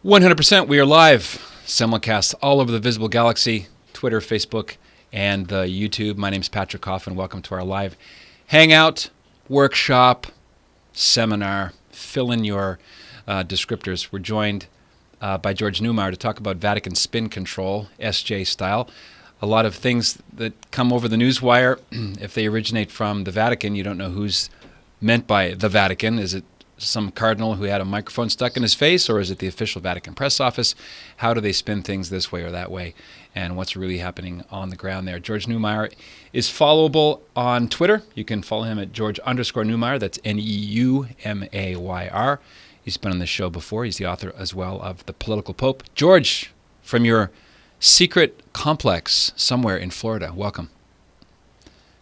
100%. We are live. Simulcast all over the visible galaxy, Twitter, Facebook, and the YouTube. My name's Patrick Coffin. Welcome to our live hangout, workshop, seminar. Fill in your descriptors. We're joined by George Neumayr to talk about Vatican spin control, SJ style. A lot of things that come over the newswire, if they originate from the Vatican, you don't know who's meant by the Vatican. Is it some cardinal who had a microphone stuck in his face, or is it the official Vatican press office? How do they spin things this way or that way? And what's really happening on the ground there? George Neumayr is followable on Twitter. You can follow him at George_Neumayr. That's Neumayr. He's been on this show before. He's the author as well of The Political Pope. George, from your secret complex somewhere in Florida, welcome.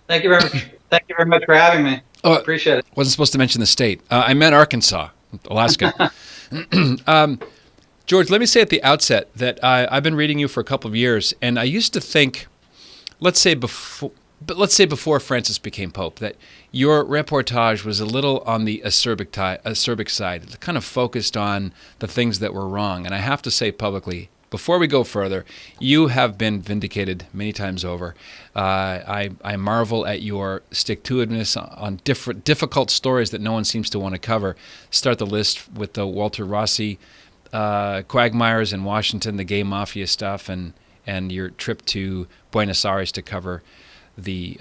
Thank you very much. Thank you very much for having me. Oh, appreciate it. Wasn't supposed to mention the state. I meant Arkansas, Alaska. George, let me say at the outset that I've been reading you for a couple of years, and I used to think, let's say before Francis became Pope, that your reportage was a little on the acerbic side, kind of focused on the things that were wrong. And I have to say publicly, before we go further, you have been vindicated many times over. I marvel at your stick-to-itiveness on difficult stories that no one seems to want to cover. Start the list with the Walter Rossi quagmires in Washington, the gay mafia stuff, and your trip to Buenos Aires to cover the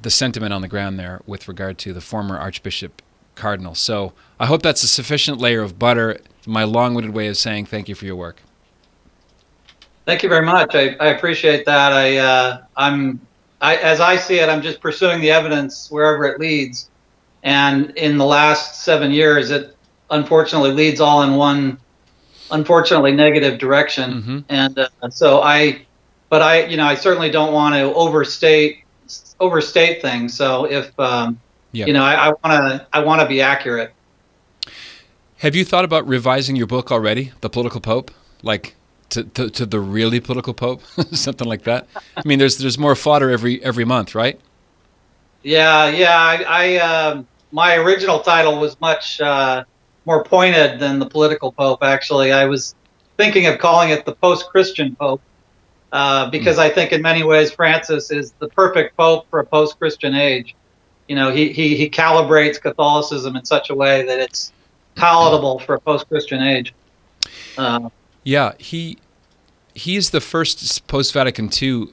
sentiment on the ground there with regard to the former Archbishop Cardinal. So I hope that's a sufficient layer of butter. My long-winded way of saying thank you for your work. Thank you very much. I appreciate that. As I see it, I'm just pursuing the evidence wherever it leads. And in the last 7 years, it unfortunately leads all in one, unfortunately, negative direction. Mm-hmm. And so I certainly don't want to overstate things. So if I want to be accurate. Have you thought about revising your book already, The Political Pope? Like to the really political Pope, something like that. I mean, there's more fodder every month, right? Yeah. My original title was much more pointed than the political Pope. Actually, I was thinking of calling it the post-Christian Pope because I think in many ways Francis is the perfect Pope for a post-Christian age. You know, he calibrates Catholicism in such a way that it's palatable for a post-Christian age. Yeah, he's the first post-Vatican II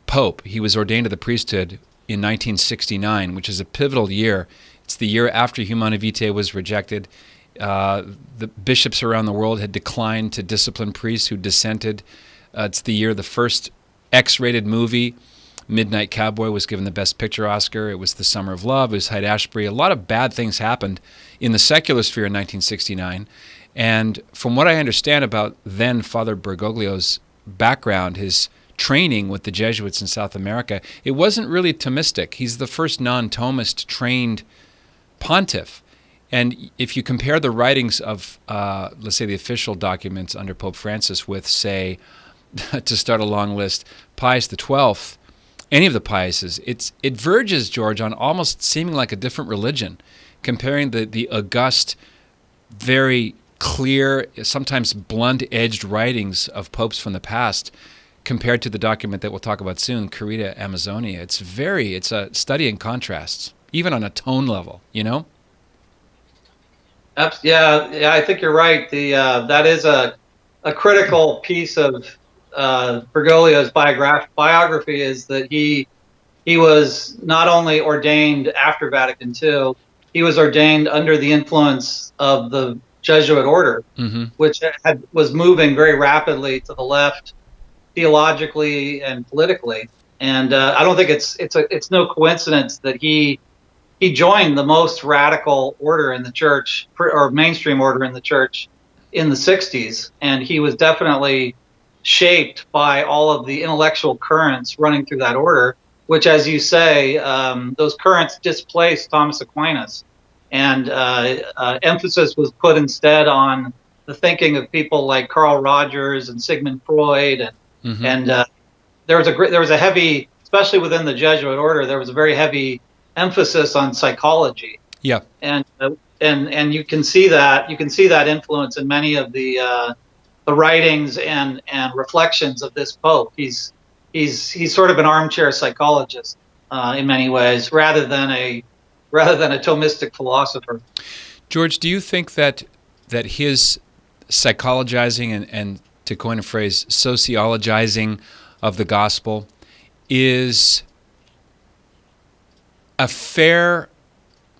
Pope. He was ordained to the priesthood in 1969, which is a pivotal year. It's the year after Humanae Vitae was rejected. The bishops around the world had declined to discipline priests who dissented. It's the year the first X-rated movie, Midnight Cowboy, was given the Best Picture Oscar. It was The Summer of Love. It was Haight-Ashbury. A lot of bad things happened in the secular sphere in 1969. And from what I understand about then Father Bergoglio's background, his training with the Jesuits in South America, it wasn't really Thomistic. He's the first non-Thomist trained pontiff. And if you compare the writings of, let's say, the official documents under Pope Francis with, say, to start a long list, Pius XII, any of the Piuses, it verges, George, on almost seeming like a different religion, comparing the august, very clear, sometimes blunt-edged writings of popes from the past compared to the document that we'll talk about soon, Carita Amazonia. It's a study in contrasts, even on a tone level, you know? Yeah, I think you're right. That is a critical piece of Bergoglio's biography is that he was not only ordained after Vatican II, he was ordained under the influence of the Jesuit order, mm-hmm. which was moving very rapidly to the left, theologically and politically. And I don't think it's no coincidence that he joined the most radical order in the church, or mainstream order in the church, in the 60s. And he was definitely shaped by all of the intellectual currents running through that order, which, as you say, those currents displaced Thomas Aquinas. And emphasis was put instead on the thinking of people like Carl Rogers and Sigmund Freud, and mm-hmm. and there was a heavy, especially within the Jesuit order, there was a very heavy emphasis on psychology. Yeah. And and you can see that influence in many of the writings and reflections of this Pope. He's sort of an armchair psychologist in many ways, rather than a Thomistic philosopher. George, do you think that his psychologizing and to coin a phrase, sociologizing of the gospel is a fair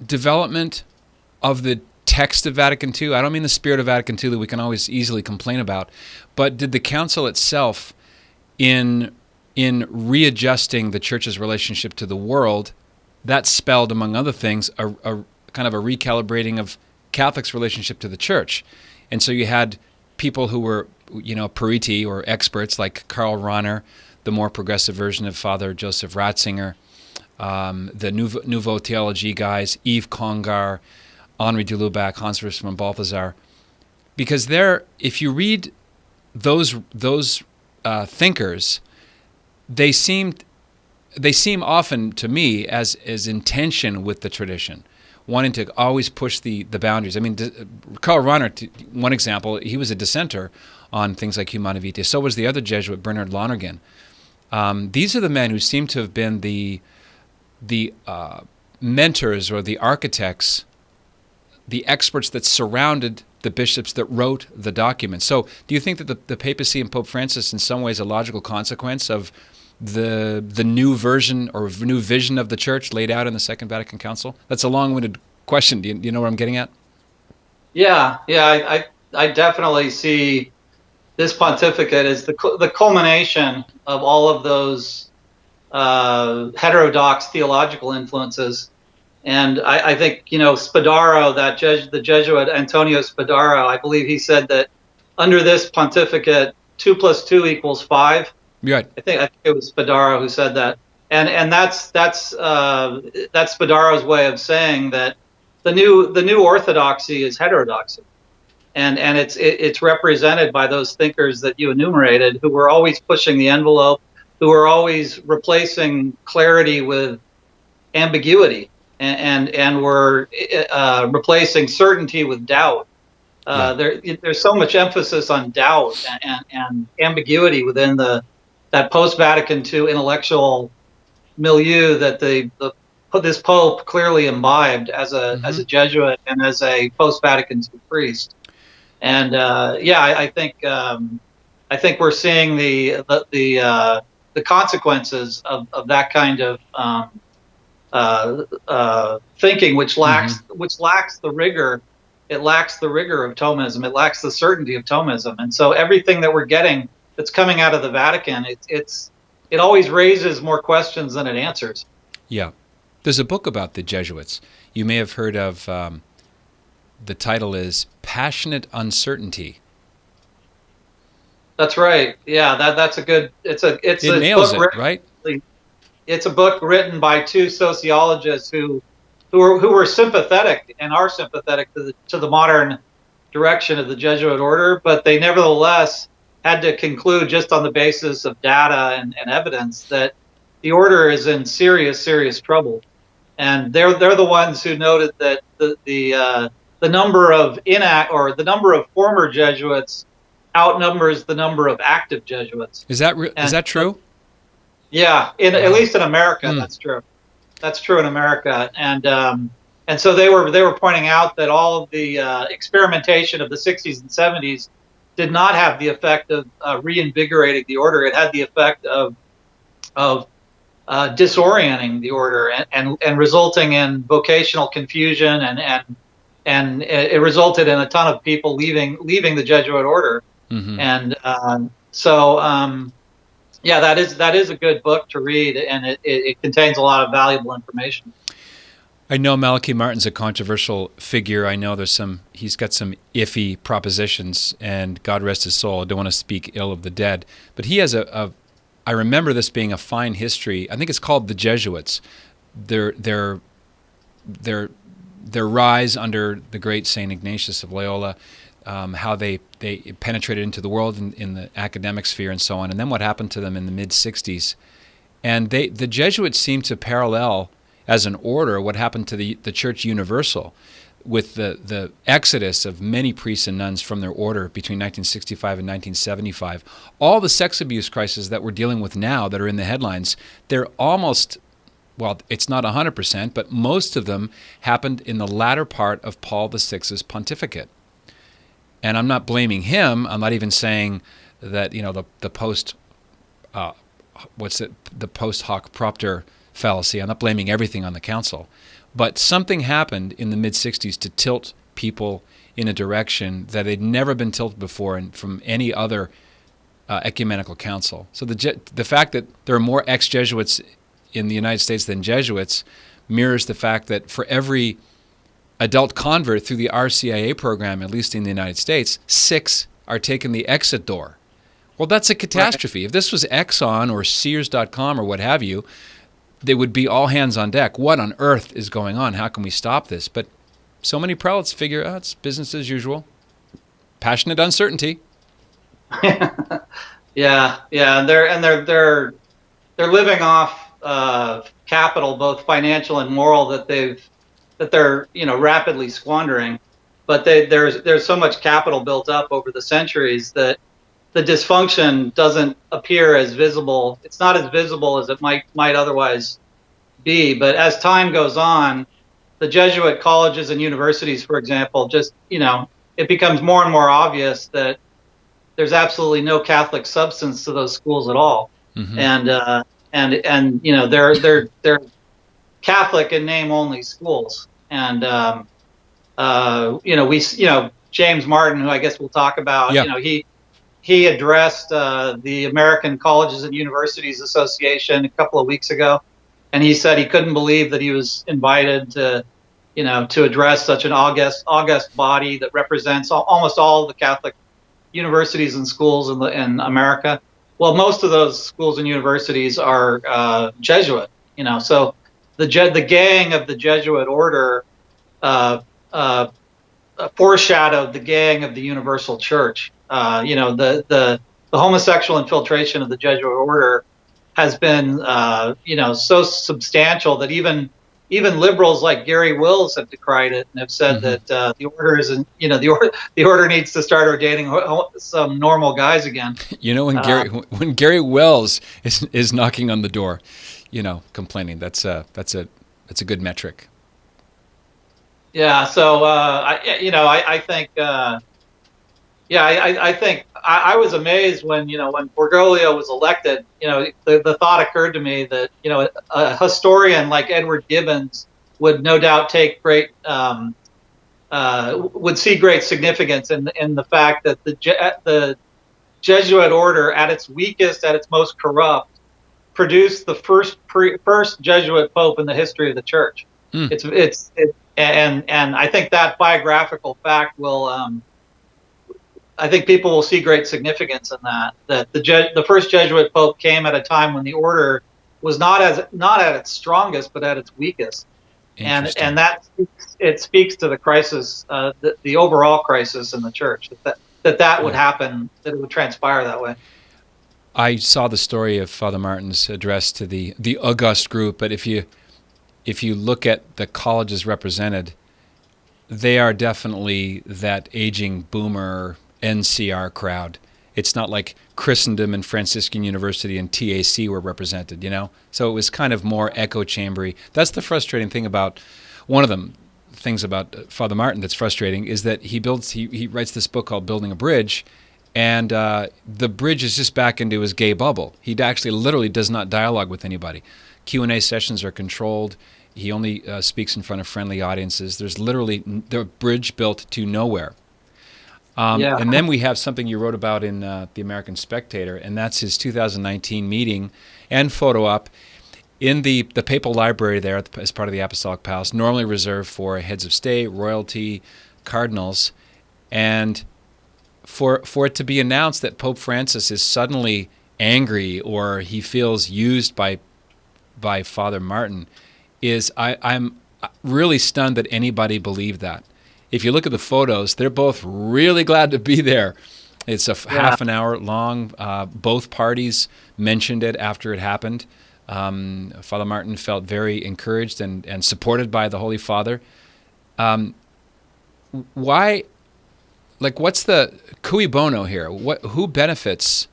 development of the text of Vatican II? I don't mean the spirit of Vatican II that we can always easily complain about, but did the council itself, in readjusting the Church's relationship to the world, that spelled, among other things, a kind of a recalibrating of Catholics' relationship to the Church? And so you had people who were, periti or experts like Karl Rahner, the more progressive version of Father Joseph Ratzinger, the Nouveau Theology guys, Yves Congar, Henri de Lubac, Hans von Balthasar, because if you read those thinkers, they seem often to me as in tension with the tradition, wanting to always push the boundaries. I mean, Karl Rahner, one example, he was a dissenter on things like Humanae Vitae. So was the other Jesuit, Bernard Lonergan. These are the men who seem to have been the mentors or the architects, the experts that surrounded the bishops that wrote the documents. So do you think that the papacy and Pope Francis in some ways a logical consequence of the new version or new vision of the Church laid out in the Second Vatican Council? That's a long-winded question. Do you know what I'm getting at? Yeah, I definitely see this pontificate as the culmination of all of those heterodox theological influences. And I think, Spadaro, the Jesuit Antonio Spadaro, I believe he said that under this pontificate, 2 + 2 = 5. Right. I think it was Spadaro who said that. And that's Spadaro's way of saying that the new orthodoxy is heterodoxy. And it's represented by those thinkers that you enumerated, who were always pushing the envelope, who were always replacing clarity with ambiguity, and were replacing certainty with doubt. There's so much emphasis on doubt and ambiguity within that post-Vatican II intellectual milieu that this Pope clearly imbibed as a Jesuit and as a post-Vatican II priest. And I think we're seeing the consequences of that kind of thinking, which lacks the rigor. It lacks the rigor of Thomism. It lacks the certainty of Thomism. And so everything that we're getting that's coming out of the Vatican, it always raises more questions than it answers. Yeah, there's a book about the Jesuits. You may have heard of. The title is Passionate Uncertainty. That's right. Yeah, that's a good. It nails it, right? It's a book written by two sociologists who were sympathetic and are sympathetic to the modern direction of the Jesuit order, but they nevertheless had to conclude, just on the basis of data and evidence, that the order is in serious trouble. And they're the ones who noted that the number of the number of former Jesuits outnumbers the number of active Jesuits. Is that true? Yeah, at least in America, that's true. That's true in America, and so they were pointing out that all of the experimentation of the 60s and 70s did not have the effect of reinvigorating the order. It had the effect of disorienting the order and resulting in vocational confusion and it resulted in a ton of people leaving the Jesuit order. Mm-hmm. And that is a good book to read, and it contains a lot of valuable information. I know Malachi Martin's a controversial figure. I know he's got some iffy propositions, and God rest his soul, I don't want to speak ill of the dead, but he has I remember this being a fine history. I think it's called The Jesuits. Their rise under the great St. Ignatius of Loyola, how they penetrated into the world in the academic sphere and so on, and then what happened to them in the mid-'60s. And the Jesuits seem to parallel, as an order, what happened to the Church Universal. with the exodus of many priests and nuns from their order between 1965 and 1975, all the sex abuse crises that we're dealing with now that are in the headlines, they're almost, well, it's not 100%, but most of them happened in the latter part of Paul VI's pontificate. And I'm not blaming him. I'm not even saying that, the post hoc propter fallacy. I'm not blaming everything on the council. But something happened in the mid-'60s to tilt people in a direction that they'd never been tilted before from any other ecumenical council. So the fact that there are more ex-Jesuits in the United States than Jesuits mirrors the fact that for every adult convert through the RCIA program, at least in the United States, 6 are taking the exit door. Well, that's a catastrophe. Right. If this was Exxon or Sears.com or what have you, they would be all hands on deck. What on earth is going on? How can we stop this? But so many prelates figure, it's business as usual. Passionate uncertainty. Yeah. And they're living off capital, both financial and moral, that they're rapidly squandering. But there's so much capital built up over the centuries that the dysfunction doesn't appear as visible. It's not as visible as it might otherwise be. But as time goes on, the Jesuit colleges and universities, for example, just, it becomes more and more obvious that there's absolutely no Catholic substance to those schools at all. Mm-hmm. And they're Catholic in name only schools. And James Martin, who I guess we'll talk about, he addressed the American Colleges and Universities Association a couple of weeks ago, and he said he couldn't believe that he was invited to address such an august body that represents almost all of the Catholic universities and schools in America. Well, most of those schools and universities are Jesuit, so the gang of the Jesuit order foreshadowed the gang of the Universal Church. The homosexual infiltration of the Jesuit order has been, so substantial that even liberals like Gary Wills have decried it and have said that the order isn't, the order needs to start ordaining some normal guys again. When Gary Wills is knocking on the door, complaining, that's a good metric. Yeah. So I think. I think I was amazed when Bergoglio was elected. The thought occurred to me that a historian like Edward Gibbons would no doubt take would see great significance in the fact that the Jesuit order, at its weakest, at its most corrupt, produced the first Jesuit pope in the history of the Church. And I think that biographical fact will. I think people will see great significance in that the first Jesuit pope came at a time when the order was not at its strongest, but at its weakest, and that speaks to the crisis, the overall crisis in the Church, that would happen, that it would transpire that way. I saw the story of Father Martin's address to the august group, but if you look at the colleges represented, they are definitely that aging boomer NCR crowd. It's not like Christendom and Franciscan University and TAC were represented, So it was kind of more echo chambery. That's the frustrating thing about one of the things about Father Martin that's frustrating is that he writes this book called Building a Bridge, and the bridge is just back into his gay bubble. He actually literally does not dialogue with anybody. Q&A sessions are controlled. He only speaks in front of friendly audiences. There's literally the bridge built to nowhere. And then we have something you wrote about in the American Spectator, and that's his 2019 meeting and photo op in the papal library there as part of the Apostolic Palace, normally reserved for heads of state, royalty, cardinals. And for it to be announced that Pope Francis is suddenly angry or he feels used by Father Martin I'm really stunned that anybody believed that. If you look at the photos, they're both really glad to be there. It's half an hour long. Both parties mentioned it after it happened. Father Martin felt very encouraged and supported by the Holy Father. why? Like, what's the cui bono here? Who benefits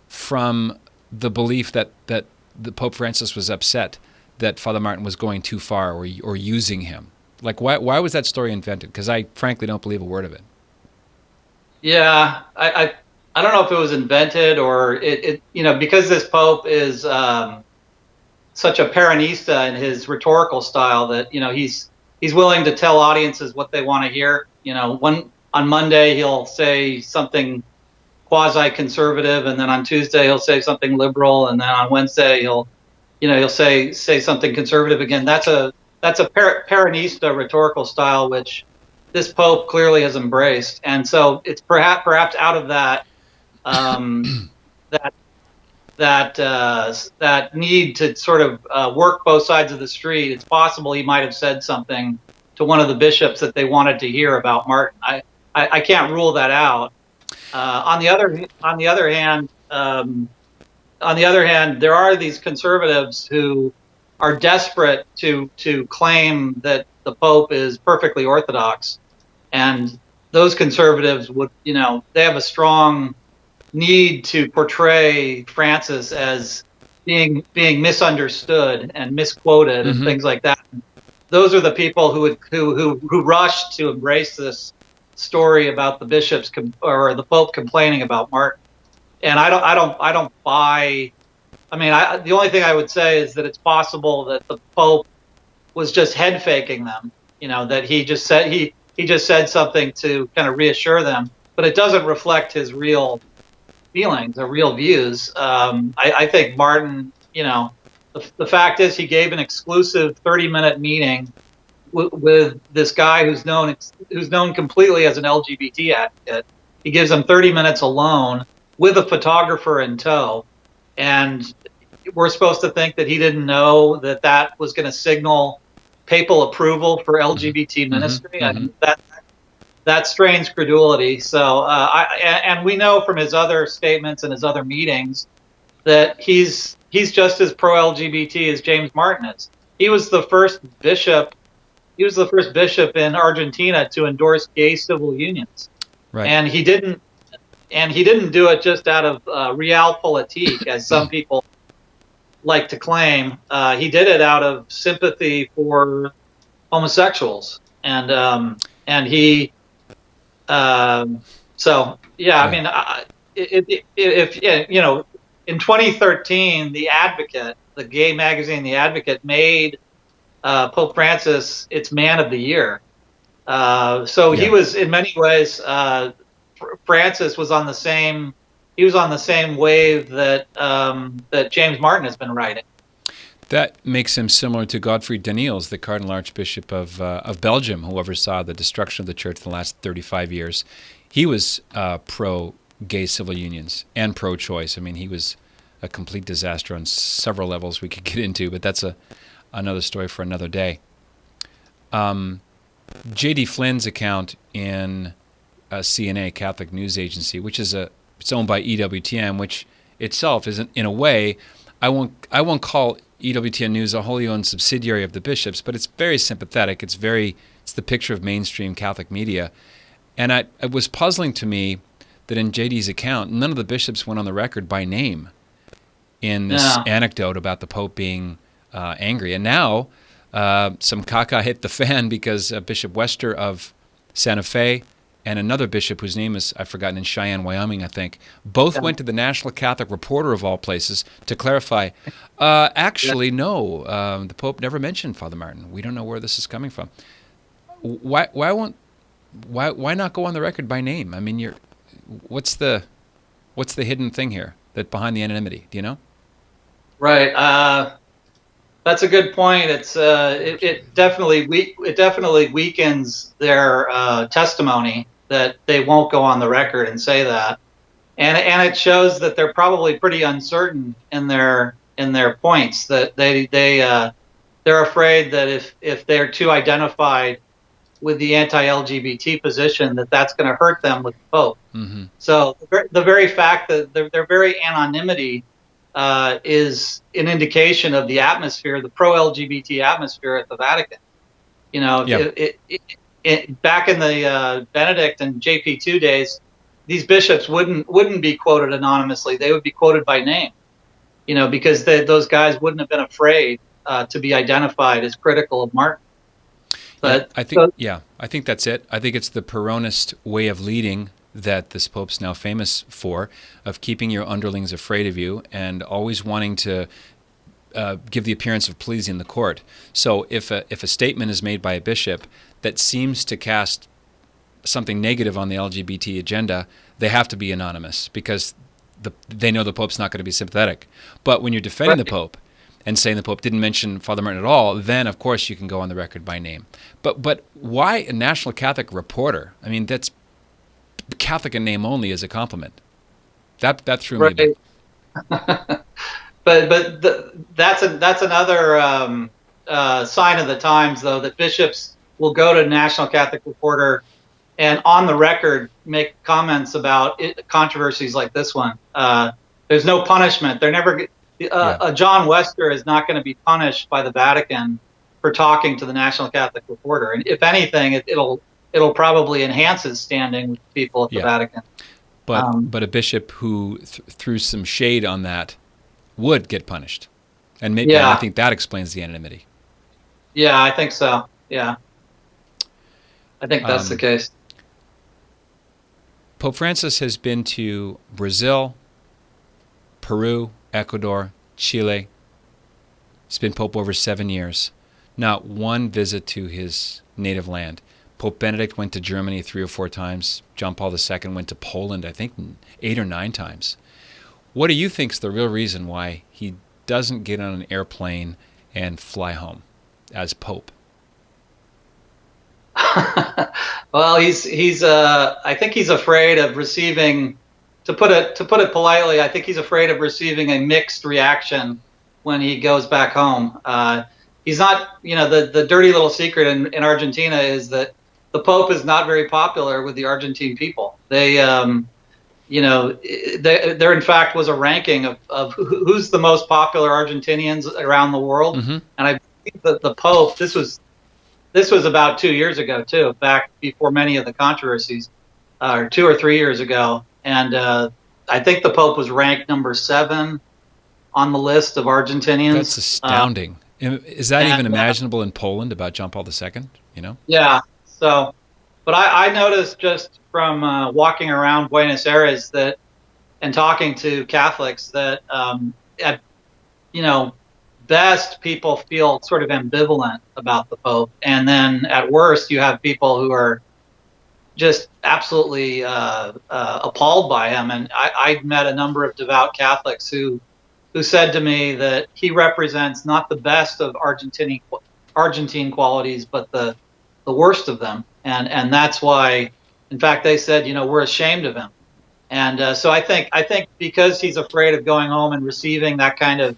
from the belief that the Pope Francis was upset that Father Martin was going too far or using him? Like, why was that story invented? Because I frankly don't believe a word of it. Yeah, I don't know if it was invented or it because this Pope is such a Peronista in his rhetorical style that he's willing to tell audiences what they want to hear. On Monday he'll say something quasi-conservative, and then on Tuesday he'll say something liberal, and then on Wednesday he'll say something conservative again. That's a Peronista rhetorical style, which this Pope clearly has embraced, and so it's perhaps out of that that need to sort of work both sides of the street. It's possible he might have said something to one of the bishops that they wanted to hear about Martin. I can't rule that out. On the other hand, there are these conservatives who are desperate to claim that the Pope is perfectly orthodox, and those conservatives would, they have a strong need to portray Francis as being misunderstood and misquoted and things like that. Those are the people who rushed to embrace this story about the bishops or the Pope complaining about Martin. And I don't buy. I mean, the only thing I would say is that it's possible that the Pope was just head faking them. That he just said something to kind of reassure them, but it doesn't reflect his real feelings or real views. I think Martin. The fact is he gave an exclusive 30-minute meeting with this guy who's known completely as an LGBT advocate. He gives him 30 minutes alone with a photographer in tow, and we're supposed to think that he didn't know that was going to signal papal approval for LGBT ministry. I mean, that strains credulity. So, and we know from his other statements and his other meetings that he's just as pro-LGBT as James Martin is. He was the first bishop. He was the first bishop in Argentina to endorse gay civil unions, right? And he didn't do it just out of realpolitik, as some people like to claim. He did it out of sympathy for homosexuals, and he. So yeah, I mean, if in 2013, The Advocate, the gay magazine, The Advocate, made Pope Francis its Man of the Year. He was in many ways. Francis was on the same. He was on the same wave that James Martin has been riding. That makes him similar to Godfrey Daniels, the Cardinal Archbishop of Belgium, who oversaw the destruction of the church in the last 35 years. He was pro-gay civil unions and pro-choice. I mean, he was a complete disaster on several levels we could get into, but that's another story for another day. J.D. Flynn's account in CNA, Catholic News Agency, which is it's owned by EWTN, which itself is in a way, I won't call EWTN News a wholly owned subsidiary of the bishops, but it's very sympathetic. It's the picture of mainstream Catholic media, and it was puzzling to me that in JD's account, none of the bishops went on the record by name in this anecdote about the Pope being angry. And now some caca hit the fan because Bishop Wester of Santa Fe and another bishop whose name is, I've forgotten, in Cheyenne, Wyoming, I think, both went to the National Catholic Reporter of all places to clarify, actually, no, the Pope never mentioned Father Martin. We don't know where this is coming from. Why not go on the record by name? I mean, what's the hidden thing here that behind the anonymity? Do you know? Right. That's a good point. It definitely weakens their testimony that they won't go on the record and say that, and it shows that they're probably pretty uncertain in their points. That they're afraid that if they're too identified with the anti-LGBT position, that's going to hurt them with the Pope. Mm-hmm. So the very fact that their very anonymity is an indication of the atmosphere, the pro-LGBT atmosphere at the Vatican. back in the Benedict and JP2 days, these bishops wouldn't be quoted anonymously. They would be quoted by name, because those guys wouldn't have been afraid to be identified as critical of Martin. But I think that's it. I think it's the Peronist way of leading that this Pope's now famous for, of keeping your underlings afraid of you and always wanting to give the appearance of pleasing the court. So if a statement is made by a bishop that seems to cast something negative on the LGBT agenda, they have to be anonymous because they know the Pope's not going to be sympathetic. But when you're defending the Pope and saying the Pope didn't mention Father Martin at all, then of course you can go on the record by name. But why a National Catholic reporter? I mean, that's Catholic in name only is a compliment. That threw me a bit. But that's another sign of the times, though, that bishops will go to National Catholic Reporter and on the record make comments about controversies like this one. There's no punishment. They're never. John Wester is not going to be punished by the Vatican for talking to the National Catholic Reporter, and if anything, it'll probably enhance his standing with people at the Vatican. But a bishop who threw some shade on that would get punished, and maybe I think that explains the anonymity. Yeah, I think so. Yeah, I think that's the case. Pope Francis has been to Brazil, Peru, Ecuador, Chile. He's been Pope over 7 years. Not one visit to his native land. Pope Benedict went to Germany 3 or 4 times. John Paul II went to Poland, I think, 8 or 9 times. What do you think is the real reason why he doesn't get on an airplane and fly home as Pope? Well, he's I think he's afraid of receiving, to put it politely, I think he's afraid of receiving a mixed reaction when he goes back home. He's not, the dirty little secret in Argentina is that the Pope is not very popular with the Argentine people. They, there in fact was a ranking of who's the most popular Argentinians around the world, and I believe that the Pope, this was about 2 years ago too, back before many of the controversies, or 2 or 3 years ago, and I think the Pope was ranked number 7 on the list of Argentinians. That's astounding. Is that even imaginable in Poland about John Paul II? Yeah. So, but I noticed just from walking around Buenos Aires and talking to Catholics that at best people feel sort of ambivalent about the Pope, and then at worst you have people who are just absolutely appalled by him. And I met a number of devout Catholics who said to me that he represents not the best of Argentine qualities, but the worst of them. And that's why, in fact, they said, we're ashamed of him. And so I think because he's afraid of going home and receiving that kind of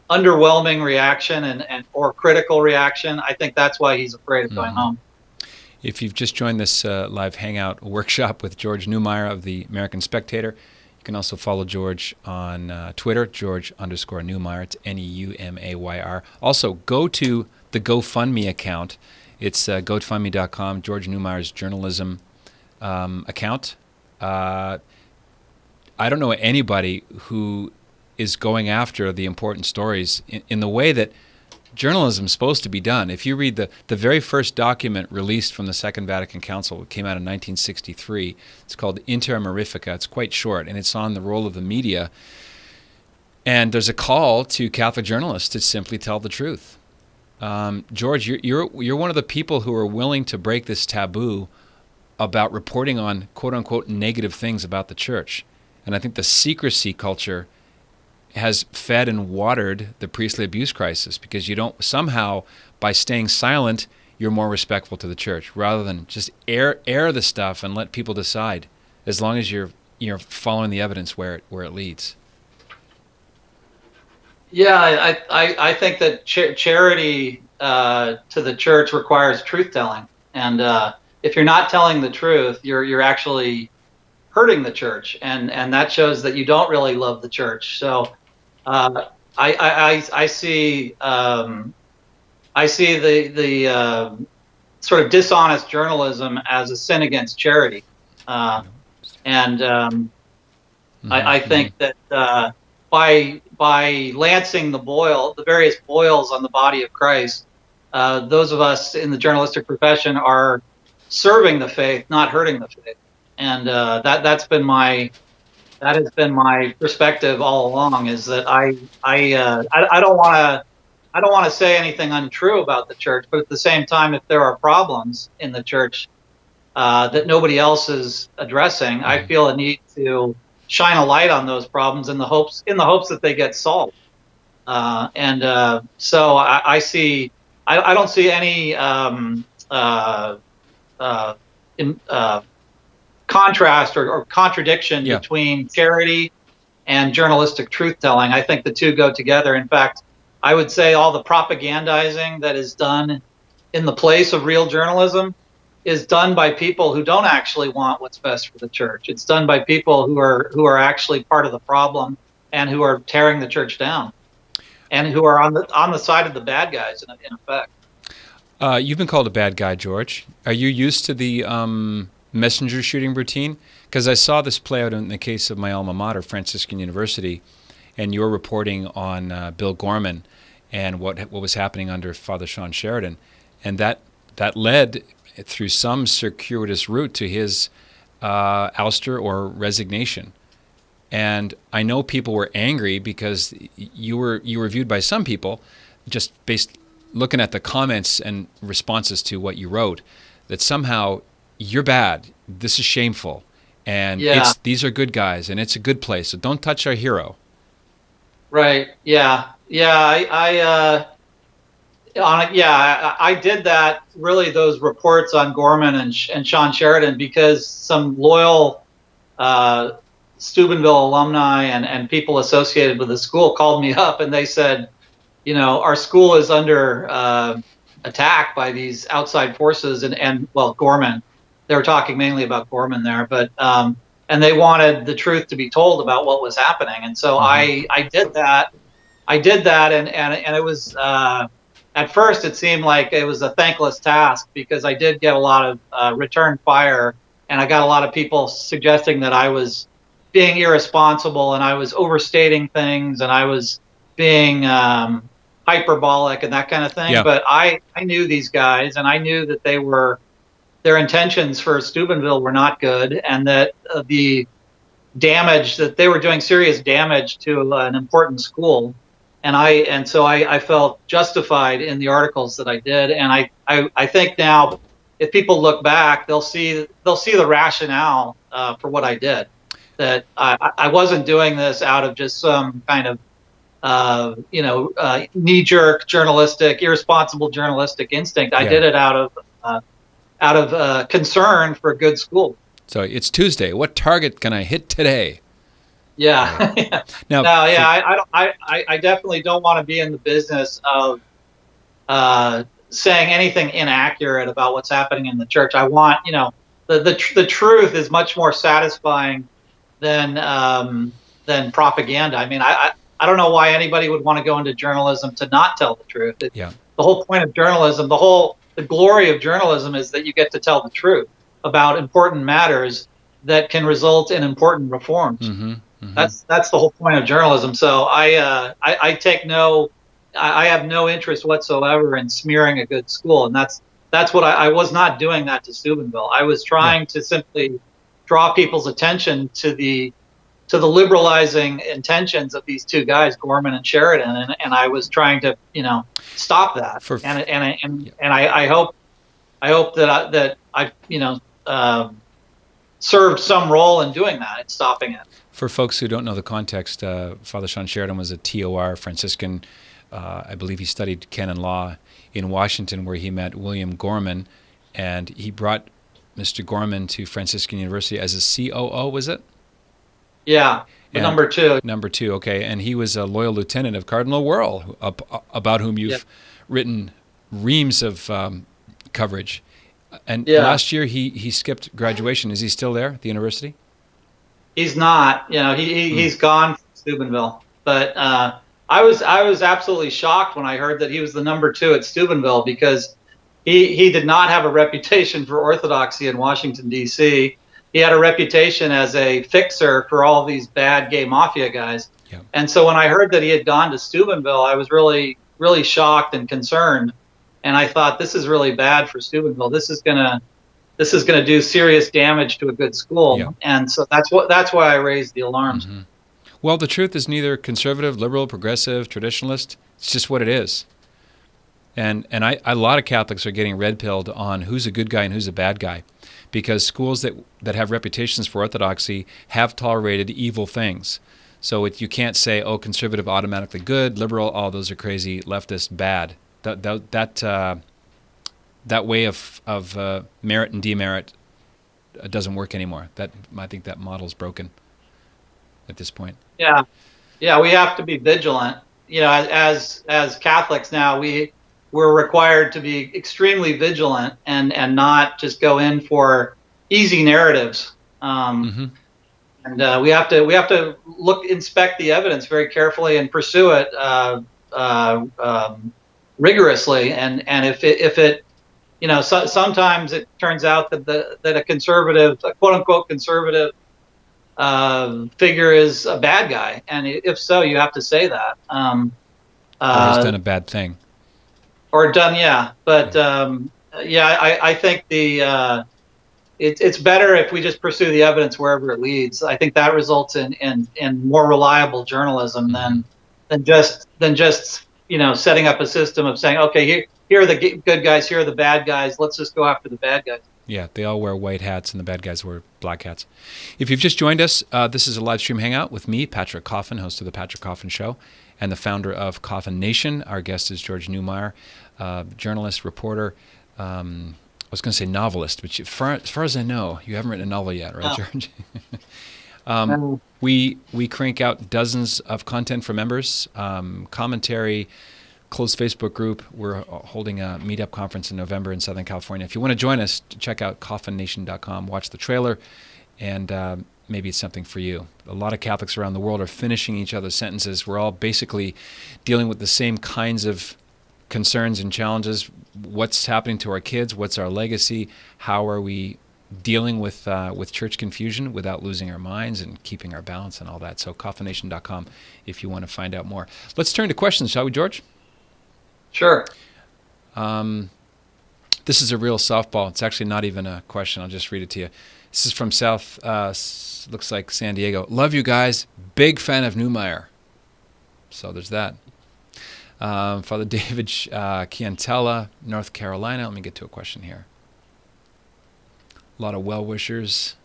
underwhelming reaction and or critical reaction, I think that's why he's afraid of going home. If you've just joined this live hangout workshop with George Neumayr of the American Spectator, you can also follow George on Twitter, George_Neumayr. It's Neumayr. Also, go to the GoFundMe account. It's GoFundMe.com, George Neumayr's journalism account. I don't know anybody who is going after the important stories in the way that journalism is supposed to be done. If you read the very first document released from the Second Vatican Council, it came out in 1963. It's called Inter Mirifica. It's quite short, and it's on the role of the media. And there's a call to Catholic journalists to simply tell the truth. George, you're one of the people who are willing to break this taboo about reporting on quote-unquote negative things about the Church. And I think the secrecy culture has fed and watered the priestly abuse crisis, because you don't, somehow by staying silent, you're more respectful to the Church, rather than just air the stuff and let people decide, as long as you're following the evidence where it leads. Yeah, I think that charity to the Church requires truth telling, and if you're not telling the truth, you're actually hurting the Church, and that shows that you don't really love the Church. So I see the sort of dishonest journalism as a sin against charity. And I think that by lancing the various boils on the body of Christ, those of us in the journalistic profession are serving the faith, not hurting the faith. And that has been my perspective all along. Is that I don't want to say anything untrue about the church, but at the same time, if there are problems in the church that nobody else is addressing, I feel a need to shine a light on those problems in the hopes that they get solved. So I don't see any contrast or contradiction between charity and journalistic truth-telling. I think the two go together. In fact, I would say all the propagandizing that is done in the place of real journalism is done by people who don't actually want what's best for the church. It's done by people who are actually part of the problem and who are tearing the church down, and who are on the side of the bad guys in effect. You've been called a bad guy, George. Are you used to the messenger shooting routine? Because I saw this play out in the case of my alma mater, Franciscan University, and you're reporting on Bill Gorman and what was happening under Father Sean Sheridan, and that led through some circuitous route to his ouster or resignation. And I know people were angry because you were viewed by some people, just based looking at the comments and responses to what you wrote, that somehow you're bad, this is shameful, and these are good guys, and it's a good place, so don't touch our hero. Right. Yeah. I did that, really, those reports on Gorman and Sean Sheridan, because some loyal Steubenville alumni and people associated with the school called me up and they said, our school is under attack by these outside forces and Gorman. They were talking mainly about Gorman there, but and they wanted the truth to be told about what was happening. And so I did that. And it was at first it seemed like it was a thankless task, because I did get a lot of return fire, and I got a lot of people suggesting that I was being irresponsible and I was overstating things and I was being hyperbolic and that kind of thing. Yeah. But I knew these guys, and I knew that their intentions for Steubenville were not good, and that the damage, that they were doing serious damage to an important school. And so I felt justified in the articles that I did. And I think now, if people look back, they'll see the rationale for what I did. That I wasn't doing this out of just some kind of knee-jerk journalistic, irresponsible journalistic instinct. I did it out of concern for a good school. So it's Tuesday. What target can I hit today? Yeah. I definitely don't want to be in the business of saying anything inaccurate about what's happening in the church. I want, the truth is much more satisfying than propaganda. I mean, I don't know why anybody would want to go into journalism to not tell the truth. The whole point of journalism, the glory of journalism, is that you get to tell the truth about important matters that can result in important reforms. Mm-hmm. Mm-hmm. That's the whole point of journalism. So I have no interest whatsoever in smearing a good school, and that's what I was not doing that to Steubenville. I was trying to simply draw people's attention to the liberalizing intentions of these two guys, Gorman and Sheridan, and I was trying to stop that. I hope that I served some role in doing that, in stopping it. For folks who don't know the context, Father Sean Sheridan was a TOR Franciscan. I believe he studied canon law in Washington, where he met William Gorman, and he brought Mr. Gorman to Franciscan University as a COO, was it? Yeah, number two. Number two, okay. And he was a loyal lieutenant of Cardinal Wuerl, about whom you've written reams of coverage. And last year he skipped graduation. Is he still there at the university? He's not. He's gone from Steubenville. But I was absolutely shocked when I heard that he was the number two at Steubenville, because he did not have a reputation for orthodoxy in Washington, D.C. He had a reputation as a fixer for all these bad gay mafia guys. Yeah. And so when I heard that he had gone to Steubenville, I was really, really shocked and concerned. And I thought, this is really bad for Steubenville. This is gonna do serious damage to a good school. Yeah. And so that's why I raised the alarms. Mm-hmm. Well, the truth is neither conservative, liberal, progressive, traditionalist. It's just what it is. And a lot of Catholics are getting red-pilled on who's a good guy and who's a bad guy, because schools that have reputations for orthodoxy have tolerated evil things. So you can't say, oh, conservative automatically good, liberal, oh, those are crazy, leftist bad. That way of merit and demerit doesn't work anymore. I think that model's broken at this point. Yeah, we have to be vigilant. As Catholics now, we're required to be extremely vigilant and not just go in for easy narratives. And we have to inspect the evidence very carefully and pursue it rigorously. And if it sometimes it turns out that a conservative, a quote unquote conservative figure is a bad guy, and if so, you have to say that. Or has done a bad thing. But I think it's better if we just pursue the evidence wherever it leads. I think that results in more reliable journalism than just setting up a system of saying, okay, here are the good guys, here are the bad guys. Let's just go after the bad guys. Yeah, they all wear white hats and the bad guys wear black hats. If you've just joined us, this is a live stream hangout with me, Patrick Coffin, host of The Patrick Coffin Show, and the founder of Coffin Nation. Our guest is George Neumayr, journalist, reporter. I was going to say novelist, but as far as I know, you haven't written a novel yet, right, George? We crank out dozens of content for members, commentary, closed Facebook group. We're holding a meetup conference in November in Southern California. If you want to join us, check out coffinnation.com, watch the trailer, and maybe it's something for you. A lot of Catholics around the world are finishing each other's sentences. We're all basically dealing with the same kinds of concerns and challenges. What's happening to our kids? What's our legacy? How are we dealing with church confusion without losing our minds and keeping our balance and all that? So coffinnation.com if you want to find out more. Let's turn to questions, shall we, George? Sure. This is a real softball. It's actually not even a question. I'll just read it to you. This is from looks like San Diego. Love you guys. Big fan of Neumayr. So there's that. Father David Chiantella, North Carolina. Let me get to a question here. A lot of well-wishers.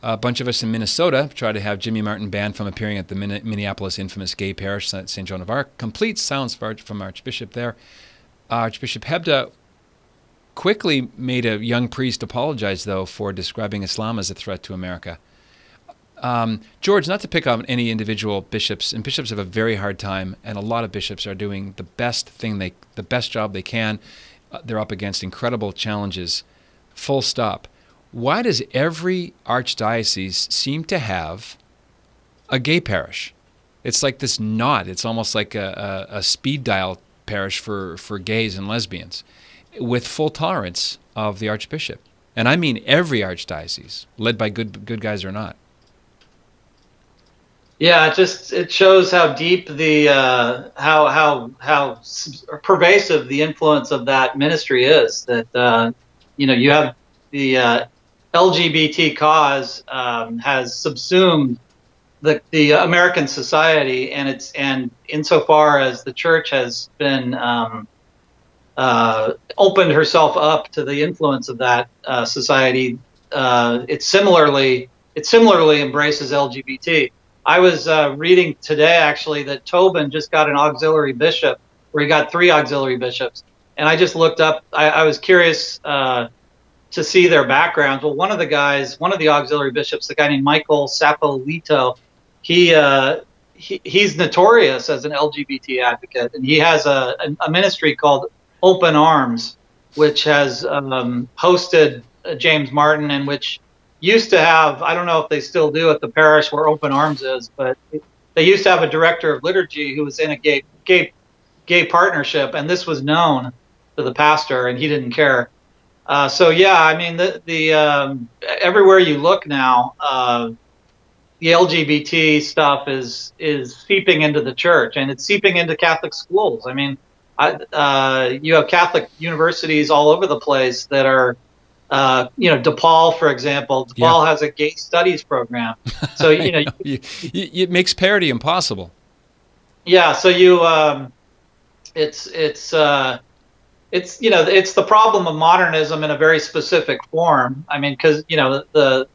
A bunch of us in Minnesota tried to have Jimmy Martin banned from appearing at the Minneapolis infamous gay parish, St. Joan of Arc. Complete silence from Archbishop there. Archbishop Hebda quickly made a young priest apologize, though, for describing Islam as a threat to America. George, not to pick on any individual bishops, and bishops have a very hard time, and a lot of bishops are doing the best job they can. They're up against incredible challenges. Full stop. Why does every archdiocese seem to have a gay parish? It's like this knot. It's almost like a speed dial parish for gays and lesbians, with full tolerance of the archbishop. And I mean every archdiocese, led by good guys or not. Yeah, it shows how deep the how pervasive the influence of that ministry is. That you have the LGBT cause has subsumed the American society, and insofar as the church has been opened herself up to the influence of that society, it similarly embraces LGBT. I was reading today actually that Tobin just got an auxiliary bishop, where he got 3 auxiliary bishops, and I just looked up. I was curious to see their backgrounds. Well, one of the auxiliary bishops, a guy named Michael Sapolito, he's notorious as an LGBT advocate, and he has a ministry called Open Arms, which has hosted James Martin, and which used to have, I don't know if they still do at the parish where Open Arms is, but they used to have a director of liturgy who was in a gay gay partnership, and this was known to the pastor, and he didn't care. So yeah, I mean, everywhere you look now, the LGBT stuff is seeping into the church, and it's seeping into Catholic schools. I mean, you have Catholic universities all over the place that are, DePaul, for example. Yeah. DePaul has a gay studies program, so It makes parity impossible. yeah. So it's the problem of modernism in a very specific form. I mean, because the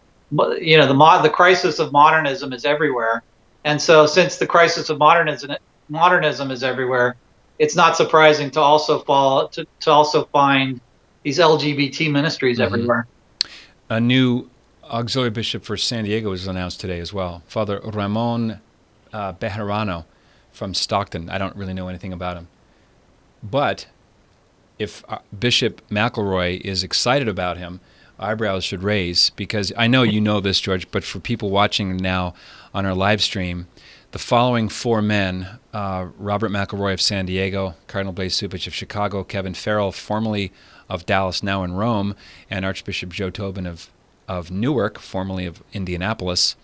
crisis of modernism is everywhere, and so since the crisis of modernism is everywhere, it's not surprising to also find these LGBT ministries everywhere. A new auxiliary bishop for San Diego was announced today as well, Father Ramon Bejarano from Stockton. I don't really know anything about him, but if Bishop McElroy is excited about him, eyebrows should raise, because I know you know this, George, but for people watching now on our live stream, the following four men, Robert McElroy of San Diego, Cardinal Blaise Cupich of Chicago, Kevin Farrell, formerly of Dallas, now in Rome, and Archbishop Joe Tobin of Newark, formerly of Indianapolis,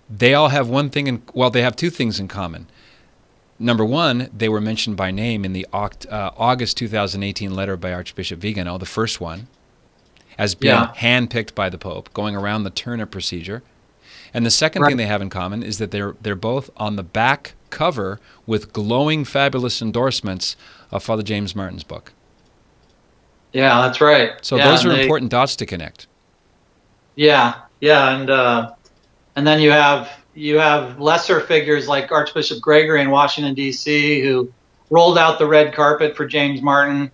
they all have they have two things in common. Number one, they were mentioned by name in the August 2018 letter by Archbishop Vigano, the first one, as being handpicked by the Pope, going around the turnip procedure. And the second thing they have in common is that they're both on the back cover with glowing, fabulous endorsements of Father James Martin's book. Yeah, that's right. So those are important dots to connect. Yeah, and then you have lesser figures like Archbishop Gregory in Washington, D.C., who rolled out the red carpet for James Martin.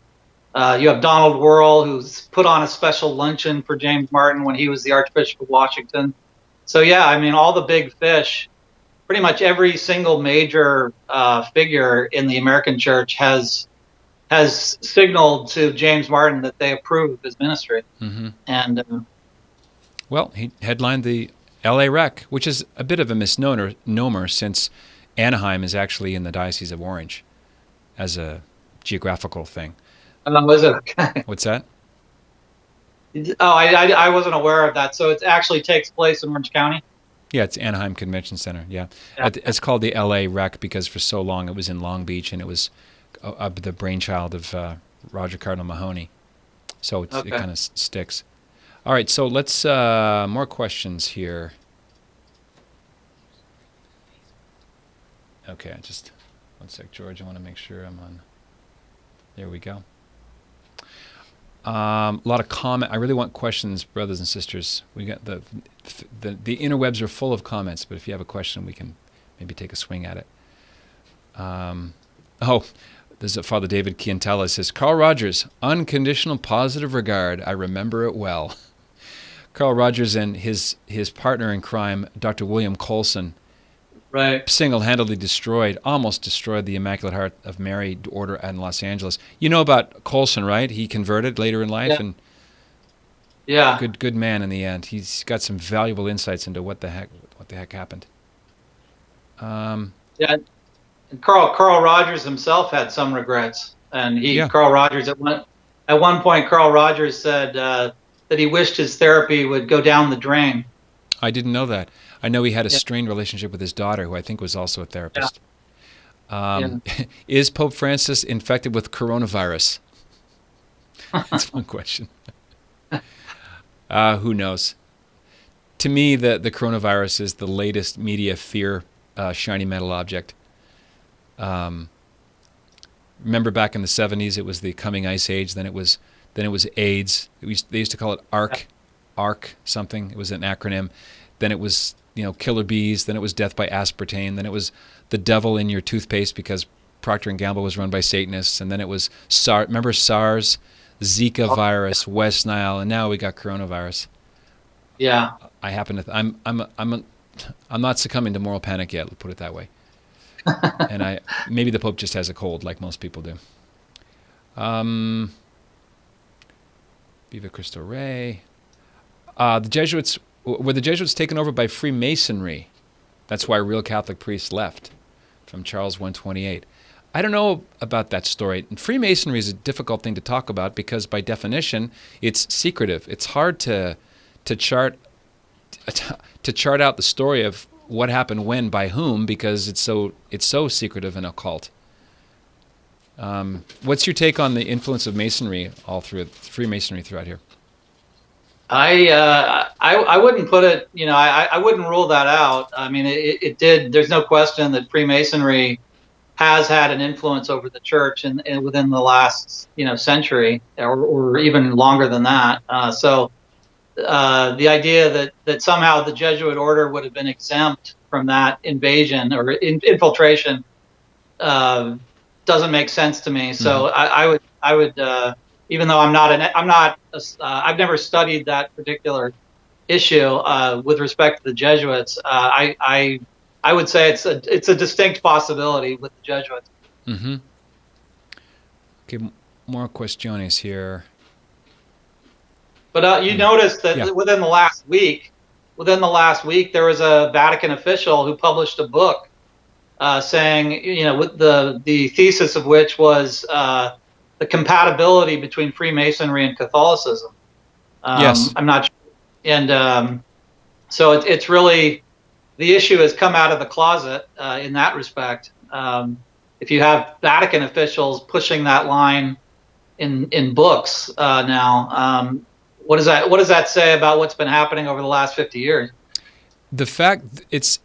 You have Donald Wuerl, who's put on a special luncheon for James Martin when he was the Archbishop of Washington. So yeah, I mean, all the big fish, pretty much every single major figure in the American church has signaled to James Martin that they approve of his ministry. Mm-hmm. And well, he headlined the L.A. Rec, which is a bit of a misnomer since Anaheim is actually in the Diocese of Orange as a geographical thing. Was it? What's that? Oh, I wasn't aware of that. So it actually takes place in Orange County? Yeah, it's Anaheim Convention Center, yeah. It's called the L.A. Rec because for so long it was in Long Beach, and it was the brainchild of Roger Cardinal Mahoney. So it kind of sticks. All right, so let's more questions here. Okay, just one sec, George. I want to make sure I'm on. There we go. A lot of comment. I really want questions, brothers and sisters. We got the interwebs are full of comments, but if you have a question, we can maybe take a swing at it. This is Father David Chiantella says, Carl Rogers, unconditional positive regard. I remember it well. Carl Rogers and his partner in crime, Dr. William Colson, single-handedly almost destroyed the Immaculate Heart of Mary order in Los Angeles. You know about Colson, right? He converted later in life, and good man in the end. He's got some valuable insights into what the heck happened. And Carl Rogers himself had some regrets, and Carl Rogers at one point Carl Rogers said that he wished his therapy would go down the drain. I didn't know that. I know he had a strained relationship with his daughter, who I think was also a therapist. Is Pope Francis infected with coronavirus? That's one question. Who knows? To me, the coronavirus is the latest media fear shiny metal object. Remember back in the 70s, it was the coming ice age. Then it was AIDS. They used to call it ARC something. It was an acronym. Then it was killer bees. Then it was death by aspartame. Then it was the devil in your toothpaste because Procter & Gamble was run by Satanists. And then it was SARS. Remember SARS, Zika virus, West Nile, and now we got coronavirus. Yeah. I happen to. I'm not succumbing to moral panic yet. Let's put it that way. And maybe the Pope just has a cold, like most people do. Viva Cristo Rey. The Jesuits were taken over by Freemasonry. That's why real Catholic priests left. From Charles 128. I don't know about that story. And Freemasonry is a difficult thing to talk about because, by definition, it's secretive. It's hard to chart out the story of what happened when by whom, because it's so secretive and occult. What's your take on the influence of Masonry all through Freemasonry throughout here? I wouldn't put it, I wouldn't rule that out. I mean, it did. There's no question that Freemasonry has had an influence over the church and within the last, century or even longer than that. So the idea that somehow the Jesuit order would have been exempt from that invasion or infiltration doesn't make sense to me. So I would even though I've never studied that particular issue with respect to the Jesuits. I would say it's a distinct possibility with the Jesuits. Mm-hmm. Okay, more questions here. But you noticed that within the last week, there was a Vatican official who published a book saying, with the thesis of which was the compatibility between Freemasonry and Catholicism. Yes. I'm not sure. And so it's really, the issue has come out of the closet in that respect. If you have Vatican officials pushing that line in books now, what does that say about what's been happening over the last 50 years? The fact it's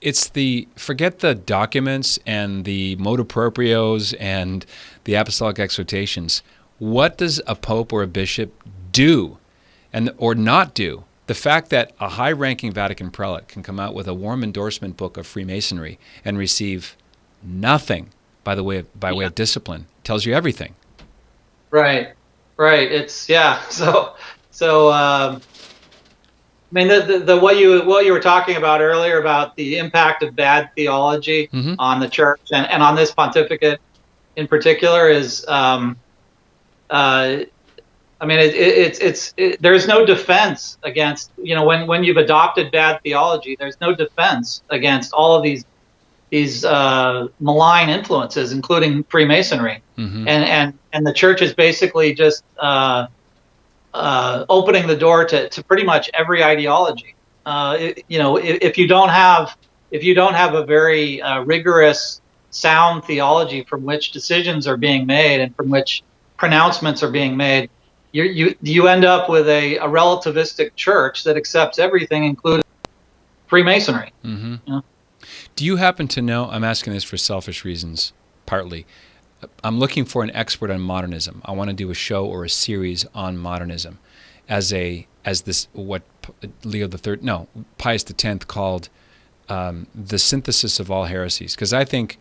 forget the documents and the motu proprios and the apostolic exhortations. What does a pope or a bishop do or not do? The fact that a high-ranking Vatican prelate can come out with a warm endorsement book of Freemasonry and receive nothing by way of discipline tells you everything. Right. It's So I mean, the what you were talking about earlier about the impact of bad theology on the church and on this pontificate in particular is, I mean, there's no defense against, when you've adopted bad theology, there's no defense against all of these malign influences, including Freemasonry, and the church is basically just opening the door to pretty much every ideology. If you don't have a very rigorous, sound theology from which decisions are being made and from which pronouncements are being made, you end up with a relativistic church that accepts everything, including Freemasonry. Do you happen to know? I'm asking this for selfish reasons, partly. I'm looking for an expert on modernism. I want to do a show or a series on modernism, as this what Pius X called the synthesis of all heresies. Because I think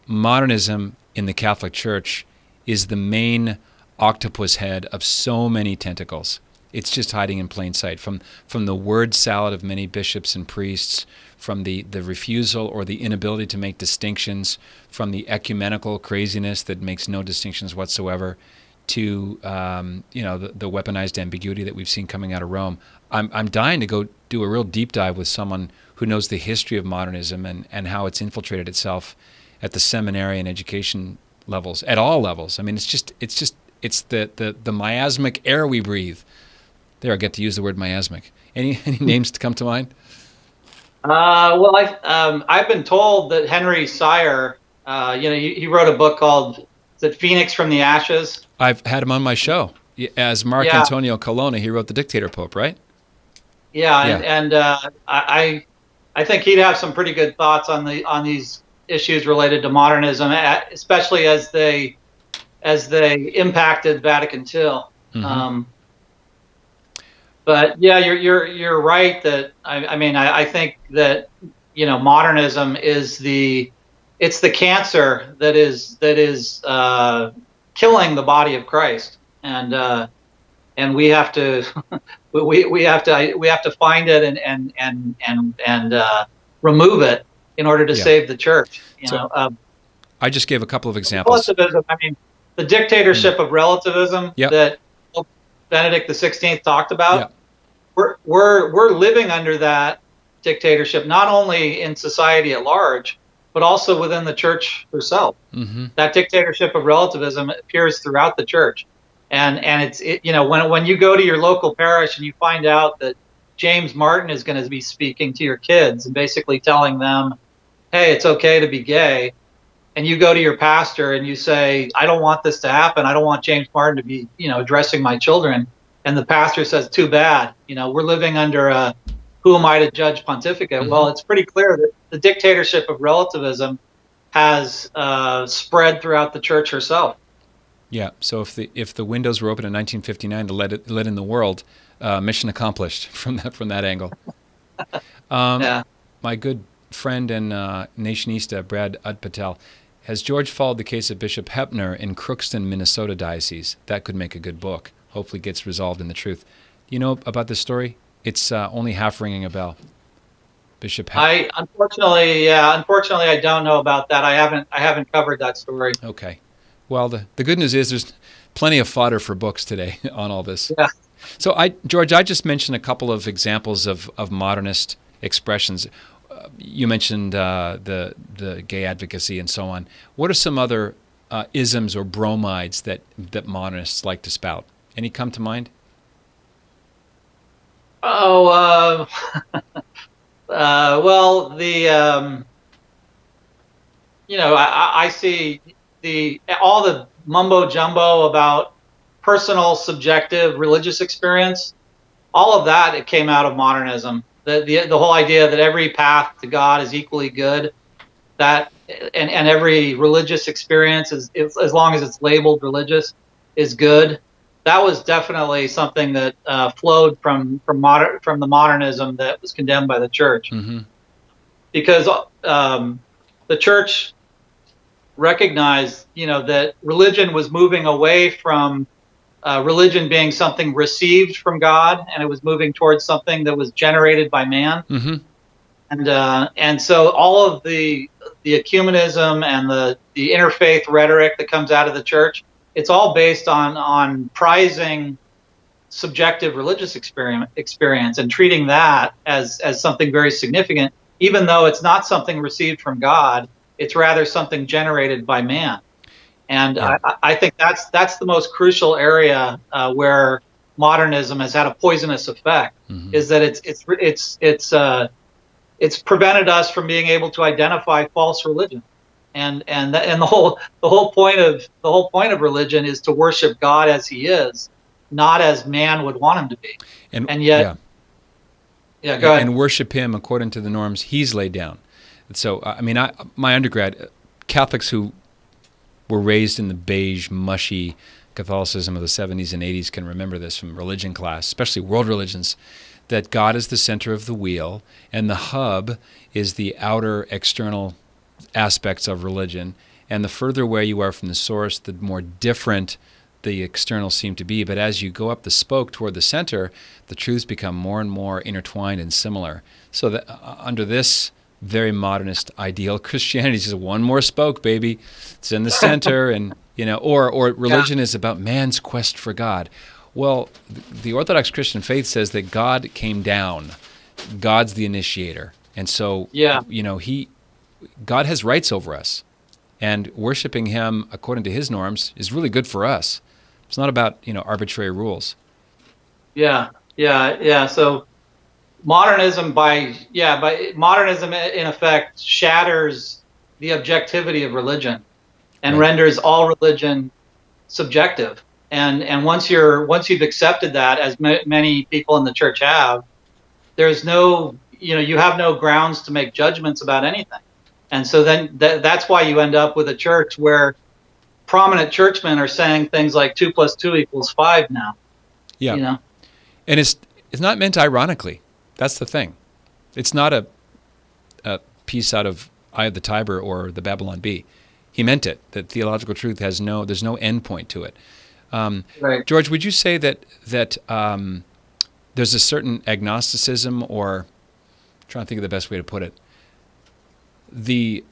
modernism in the Catholic Church is the main octopus head of so many tentacles. It's just hiding in plain sight from the word salad of many bishops and priests, from the refusal or the inability to make distinctions, from the ecumenical craziness that makes no distinctions whatsoever, to the weaponized ambiguity that we've seen coming out of Rome. I'm dying to go do a real deep dive with someone who knows the history of modernism and how it's infiltrated itself at the seminary and education levels, at all levels. I mean, it's the miasmic air we breathe. There, I get to use the word miasmic. Any names to come to mind? Well, I've been told that Henry Sire, he wrote a book called, is it Phoenix from the Ashes? I've had him on my show as Mark Antonio Colonna. He wrote The Dictator Pope, right? And I think he'd have some pretty good thoughts on these issues related to modernism, especially as they impacted Vatican II. But yeah, you're right that I think that modernism is it's the cancer that is killing the body of Christ, and we have to we have to find it and remove it in order to save the church. I just gave a couple of examples. Relativism, the dictatorship of relativism that Pope Benedict XVI talked about. We're living under that dictatorship, not only in society at large, but also within the church herself. Mm-hmm. That dictatorship of relativism appears throughout the church. And when you go to your local parish and you find out that James Martin is going to be speaking to your kids and basically telling them, hey, it's okay to be gay, and you go to your pastor and you say, I don't want this to happen. I don't want James Martin to be, addressing my children. And the pastor says, too bad. We're living under a who am I to judge pontificate? Mm-hmm. Well, it's pretty clear that the dictatorship of relativism has spread throughout the church herself. Yeah. So if the windows were open in 1959 to let in the world, mission accomplished from that angle. Yeah. My good friend and Nationista, Brad Patel, has George followed the case of Bishop Hepner in Crookston, Minnesota Diocese? That could make a good book. Hopefully gets resolved in the truth. You know about this story? It's only half ringing a bell. Bishop Hepner. Unfortunately, I don't know about that. I haven't covered that story. Okay. Well, the good news is there's plenty of fodder for books today on all this. Yeah. So, George, I just mentioned a couple of examples of modernist expressions. You mentioned the gay advocacy and so on. What are some other isms or bromides that modernists like to spout? Any come to mind? Oh, well, I see all the mumbo jumbo about personal, subjective, religious experience. All of that, it came out of modernism. The whole idea that every path to God is equally good, and every religious experience is, as long as it's labeled religious, is good. That was definitely something that flowed from the modernism that was condemned by the church. Mm-hmm. Because the church recognized, that religion was moving away from religion being something received from God, and it was moving towards something that was generated by man. Mm-hmm. And so all of the ecumenism and the interfaith rhetoric that comes out of the church, it's all based on prizing subjective religious experience and treating that as something very significant, even though it's not something received from God. It's rather something generated by man. And yeah. I think that's the most crucial area where modernism has had a poisonous effect. Mm-hmm. Is that it's prevented us from being able to identify false religion, and the whole point of religion is to worship God as He is, not as man would want Him to be. And yet, go ahead. And worship Him according to the norms He's laid down. So my undergrad Catholics who were raised in the beige, mushy Catholicism of the 70s and 80s can remember this from religion class, especially world religions, that God is the center of the wheel and the hub is the outer external aspects of religion. And the further away you are from the source, the more different the externals seem to be. But as you go up the spoke toward the center, the truths become more and more intertwined and similar. So that under this very modernist ideal, Christianity is just one more spoke, baby. It's in the center, and or religion is about man's quest for God. Well, the Orthodox Christian faith says that God came down. God's the initiator, and so God has rights over us, and worshiping Him according to His norms is really good for us. It's not about arbitrary rules. Yeah. So modernism modernism in effect shatters the objectivity of religion and renders all religion subjective. And once you've accepted that, as many people in the church have, there's no you have no grounds to make judgments about anything. And so then that's why you end up with a church where prominent churchmen are saying things like 2 + 2 = 5 now. Yeah. And it's not meant ironically. That's the thing. It's not a piece out of Eye of the Tiber or the Babylon Bee. He meant it. That theological truth there's no end point to it. Right. George, would you say that there's a certain agnosticism, or I'm trying to think of the best way to put it, the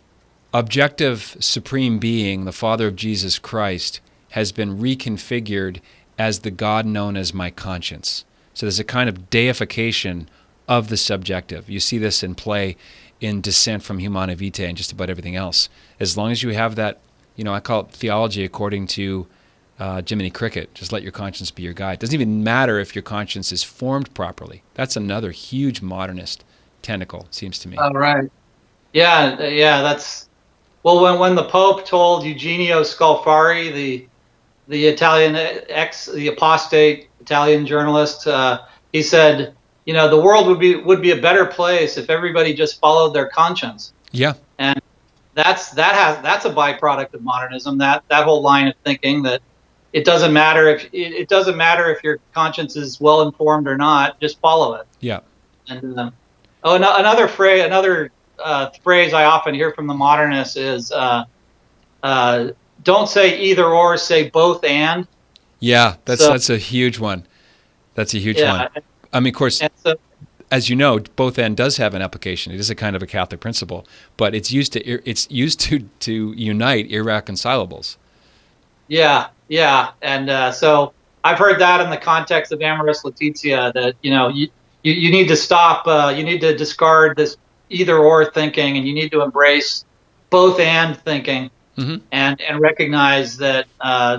objective supreme being, the Father of Jesus Christ, has been reconfigured as the God known as my conscience. So there's a kind of deification of the subjective. You see this in play in Dissent from Humanae Vitae and just about everything else. As long as you have that, I call it theology according to Jiminy Cricket. Just let your conscience be your guide. It doesn't even matter if your conscience is formed properly. That's another huge modernist tentacle, seems to me. Oh, right. Yeah, that's... Well, when the Pope told Eugenio Scalfari, the Italian the apostate Italian journalist, he said, the world would be a better place if everybody just followed their conscience. Yeah. And that's a byproduct of modernism. That whole line of thinking that it doesn't matter if your conscience is well informed or not, just follow it. Yeah. And another phrase I often hear from the modernists is don't say either or, say both and. Yeah, that's a huge one. That's a huge one. I mean, of course, as you know, both and does have an application. It is a kind of a Catholic principle, but it's used to unite irreconcilables. Yeah, and so I've heard that in the context of Amoris Laetitia, that you need to stop, you need to discard this either or thinking, and you need to embrace both and thinking. Mm-hmm. and recognize that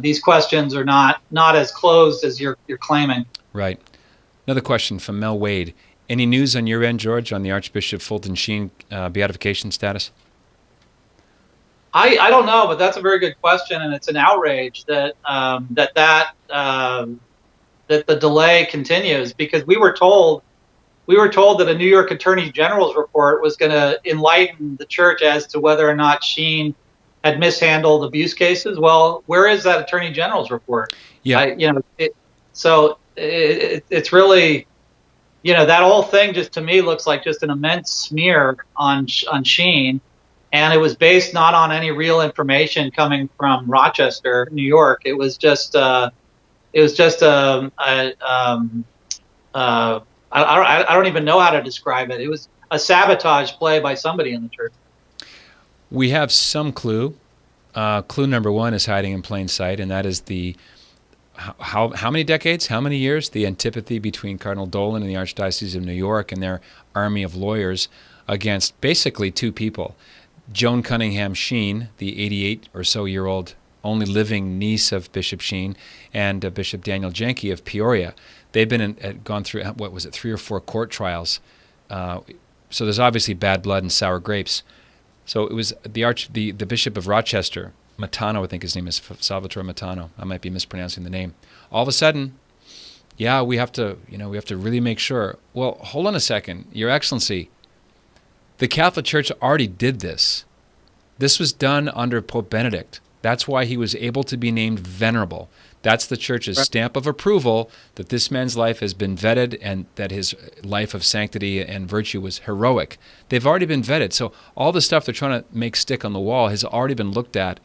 these questions are not as closed as you're claiming. Right. Another question from Mel Wade. Any news on your end, George, on the Archbishop Fulton Sheen beatification status? I don't know, but that's a very good question, and it's an outrage that the delay continues, because we were told that a New York Attorney General's report was going to enlighten the church as to whether or not Sheen had mishandled abuse cases. Well, where is that Attorney General's report? Yeah. It's really, that whole thing just to me looks like just an immense smear on Sheen, and it was based not on any real information coming from Rochester, New York. It was just I don't even know how to describe it. It was a sabotage play by somebody in the church. We have some clue. Clue number one is hiding in plain sight, and that is how many decades, how many years, the antipathy between Cardinal Dolan and the Archdiocese of New York and their army of lawyers against basically two people. Joan Cunningham Sheen, the 88 or so year old only living niece of Bishop Sheen, and Bishop Daniel Jenke of Peoria. They've gone through, 3 or 4 court trials. So there's obviously bad blood and sour grapes. So it was the Bishop of Rochester, Matano, I think his name is Salvatore Matano. I might be mispronouncing the name. All of a sudden, we have to really make sure. Well, hold on a second, Your Excellency. The Catholic Church already did this. This was done under Pope Benedict. That's why he was able to be named venerable. That's the Church's stamp of approval that this man's life has been vetted and that his life of sanctity and virtue was heroic. They've already been vetted. So all the stuff they're trying to make stick on the wall has already been looked at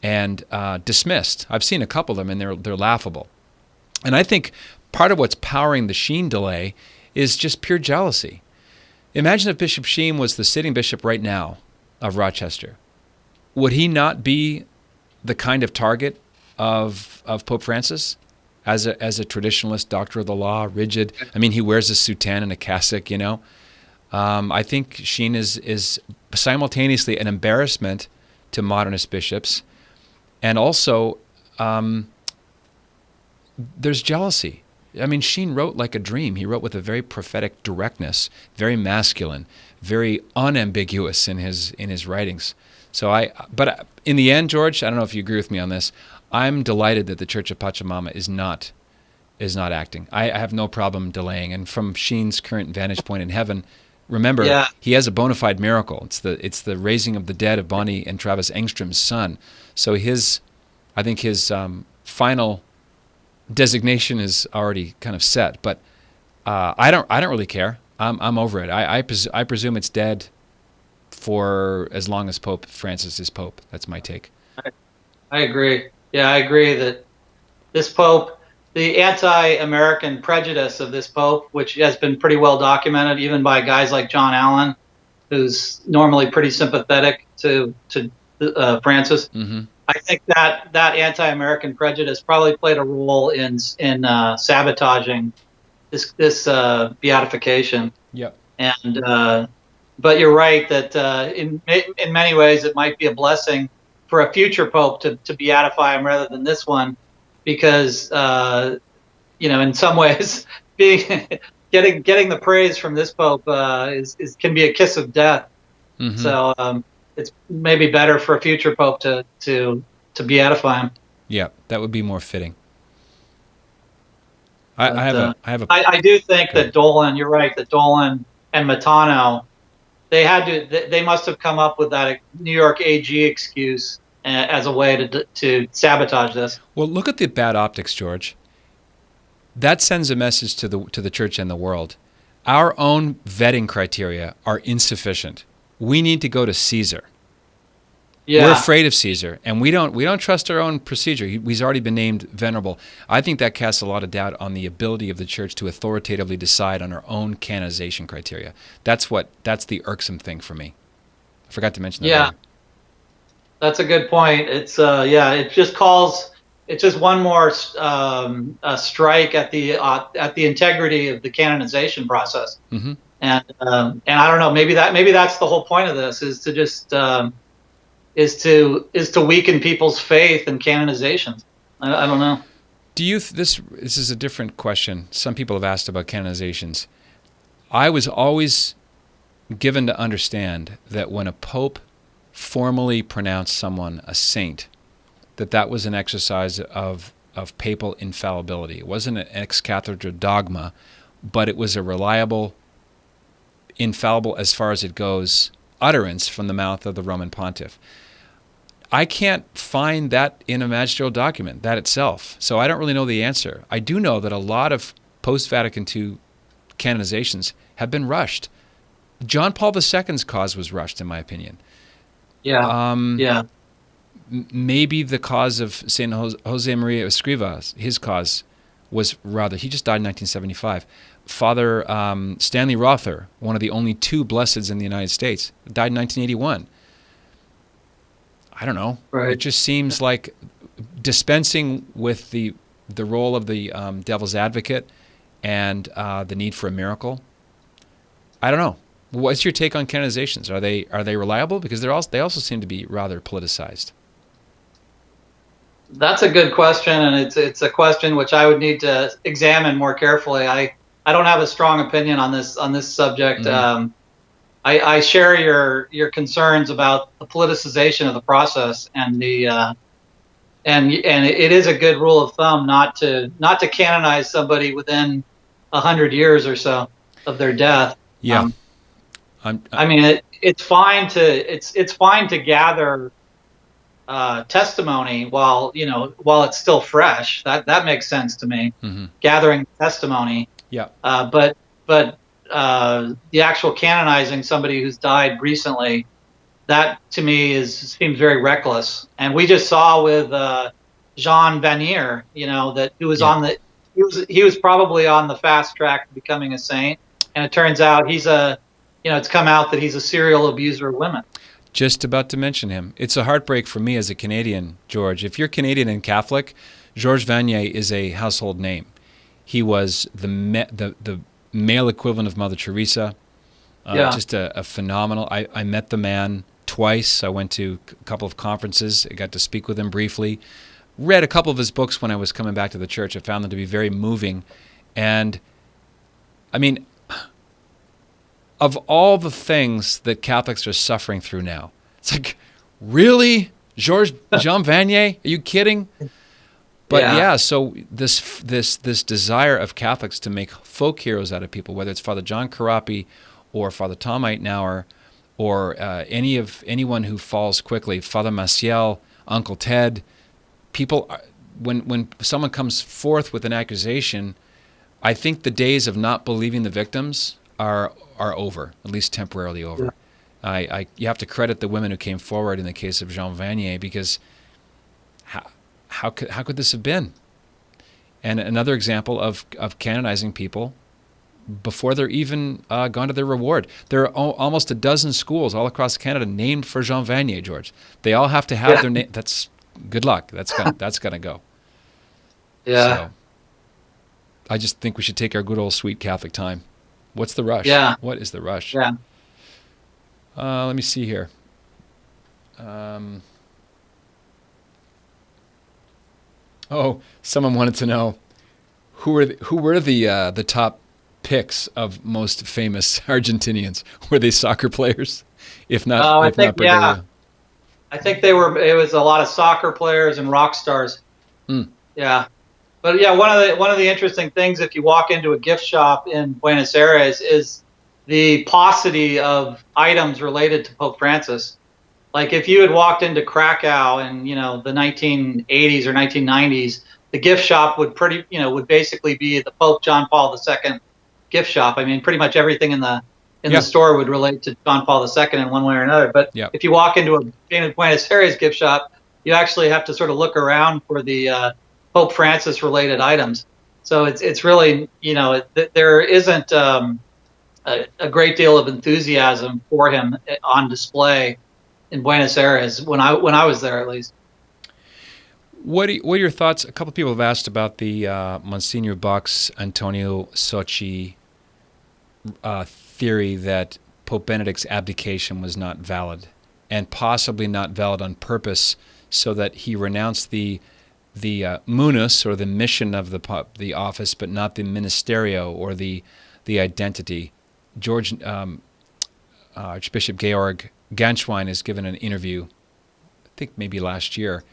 and dismissed. I've seen a couple of them, and they're laughable. And I think part of what's powering the Sheen delay is just pure jealousy. Imagine if Bishop Sheen was the sitting bishop right now of Rochester. Would he not be the kind of target of Pope Francis as a traditionalist doctor of the law, rigid? I mean, he wears a soutane and a cassock, I think Sheen is simultaneously an embarrassment to modernist bishops, and also there's jealousy. I mean, Sheen wrote like a dream. He wrote with a very prophetic directness, very masculine, very unambiguous in his writings. But in the end, George, I don't know if you agree with me on this. I'm delighted that the Church of Pachamama is not acting. I have no problem delaying. And from Sheen's current vantage point in heaven, remember, he has a bona fide miracle. It's the raising of the dead of Bonnie and Travis Engstrom's son. So I think his final designation is already kind of set. But I don't really care. I'm over it. I presume it's dead for as long as Pope Francis is Pope. That's my take. I agree. Yeah, I agree that this Pope, the anti-American prejudice of this Pope, which has been pretty well documented even by guys like John Allen, who's normally pretty sympathetic to Francis. Mm-hmm. I think that anti-American prejudice probably played a role in sabotaging this beatification. Yep. And but you're right that in many ways it might be a blessing for a future pope to beatify him rather than this one, because in some ways being getting the praise from this pope is can be a kiss of death. Mm-hmm. So it's maybe better for a future pope to beatify him. Yeah, that would be more fitting. But, I I do think that Dolan, you're right, that Dolan and Matano, they must have come up with that New York AG excuse as a way to sabotage this. Well, look at the bad optics, George. That sends a message to the church and the world. Our own vetting criteria are insufficient. We need to go to Caesar. Yeah. We're afraid of Caesar, and we don't trust our own procedure. He's already been named venerable. I think that casts a lot of doubt on the ability of the church to authoritatively decide on our own canonization criteria. That's the irksome thing for me. I forgot to mention that. Yeah, earlier. That's a good point. It's it's just one more strike at the integrity of the canonization process. Mm-hmm. And I don't know, maybe that's the whole point of this, is to just is to weaken people's faith in canonizations. I don't know. Do you this is a different question. Some people have asked about canonizations. I was always given to understand that when a pope formally pronounced someone a saint, that was an exercise of papal infallibility. It wasn't an ex cathedra dogma, but it was a reliable, infallible as far as it goes, utterance from the mouth of the Roman pontiff. I can't find that in a magisterial document, that itself. So I don't really know the answer. I do know that a lot of post-Vatican II canonizations have been rushed. John Paul II's cause was rushed, in my opinion. Yeah. Maybe the cause of St. Jose Maria Escrivá, his cause was rather, he just died in 1975. Father Stanley Rother, one of the only two blesseds in the United States, died in 1981. I don't know. Right. It just seems like dispensing with the role of the devil's advocate and the need for a miracle. I don't know. What's your take on canonizations? Are they reliable? Because they also seem to be rather politicized. That's a good question, and it's a question which I would need to examine more carefully. I don't have a strong opinion on this subject. Mm-hmm. I share your concerns about the politicization of the process, and and it is a good rule of thumb not to canonize somebody within 100 years or so of their death. Yeah. I mean, it's fine to gather testimony while it's still fresh. That makes sense to me. Mm-hmm. Gathering testimony. Yeah. But the actual canonizing somebody who's died recently, that to me seems very reckless. And we just saw with Jean Vanier, that he was probably on the fast track to becoming a saint, and it turns out it's come out that he's a serial abuser of women. Just about to mention him. It's a heartbreak for me as a Canadian, George. If you're Canadian and Catholic, Georges Vanier is a household name. He was the male equivalent of Mother Teresa. Just a phenomenal. I met the man twice. I went to a couple of conferences. I got to speak with him briefly. Read a couple of his books when I was coming back to the church. I found them to be very moving. And, I mean, of all the things that Catholics are suffering through now, it's like, really? Jean Vanier? Are you kidding? But so this desire of Catholics to make folk heroes out of people, whether it's Father John Carapi or Father Tom Eitenauer or anyone who falls quickly, Father Maciel, Uncle Ted, people, when someone comes forth with an accusation, I think the days of not believing the victims are over, at least temporarily over. Yeah. You have to credit the women who came forward in the case of Jean Vanier, because how could this have been? And another example of canonizing people before they're even gone to their reward. There are almost a dozen schools all across Canada named for Jean Vanier, George. They all have to have their name. That's good luck. That's gonna go. Yeah. So, I just think we should take our good old sweet Catholic time. What's the rush? Yeah. What is the rush? Yeah. Let me see here. Someone wanted to know who were the top picks of most famous Argentinians? Were they soccer players? If not, I think, not Bergoglio. I think it was a lot of soccer players and rock stars. Yeah. But yeah, one of the interesting things, if you walk into a gift shop in Buenos Aires, is the paucity of items related to Pope Francis. Like if you had walked into Krakow in the 1980s or 1990s, the gift shop would basically be the Pope John Paul II gift shop. I mean, pretty much everything in the store would relate to John Paul II in one way or another. But if you walk into a Buenos Aires gift shop, you actually have to sort of look around for the Pope Francis related items. So it's really, there isn't a great deal of enthusiasm for him on display in Buenos Aires when I was there, at least. What are your thoughts? A couple of people have asked about the Monsignor Bach's Antonio Socci theory that Pope Benedict's abdication was not valid, and possibly not valid on purpose, so that he renounced the munus, or the mission of the office, but not the ministerio, or the identity. Archbishop Georg Ganschwein has given an interview, I think maybe last year,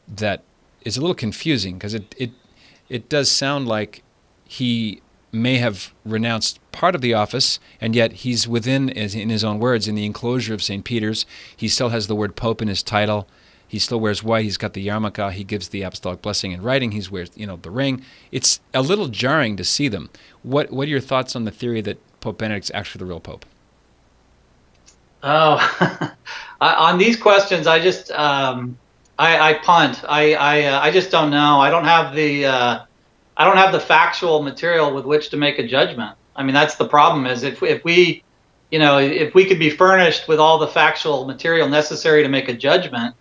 that is a little confusing, because it does sound like he may have renounced part of the office, and yet he's within, in his own words, in the enclosure of St. Peter's. He still has the word Pope in his title. He still wears white. He's got the yarmulke. He gives the apostolic blessing in writing. He wears, the ring. It's a little jarring to see them. What are your thoughts on the theory that Pope Benedict's actually the real Pope? Oh, on these questions, I just I punt. I just don't know. I don't have the factual material with which to make a judgment. I mean, that's the problem. Is if we could be furnished with all the factual material necessary to make a judgment,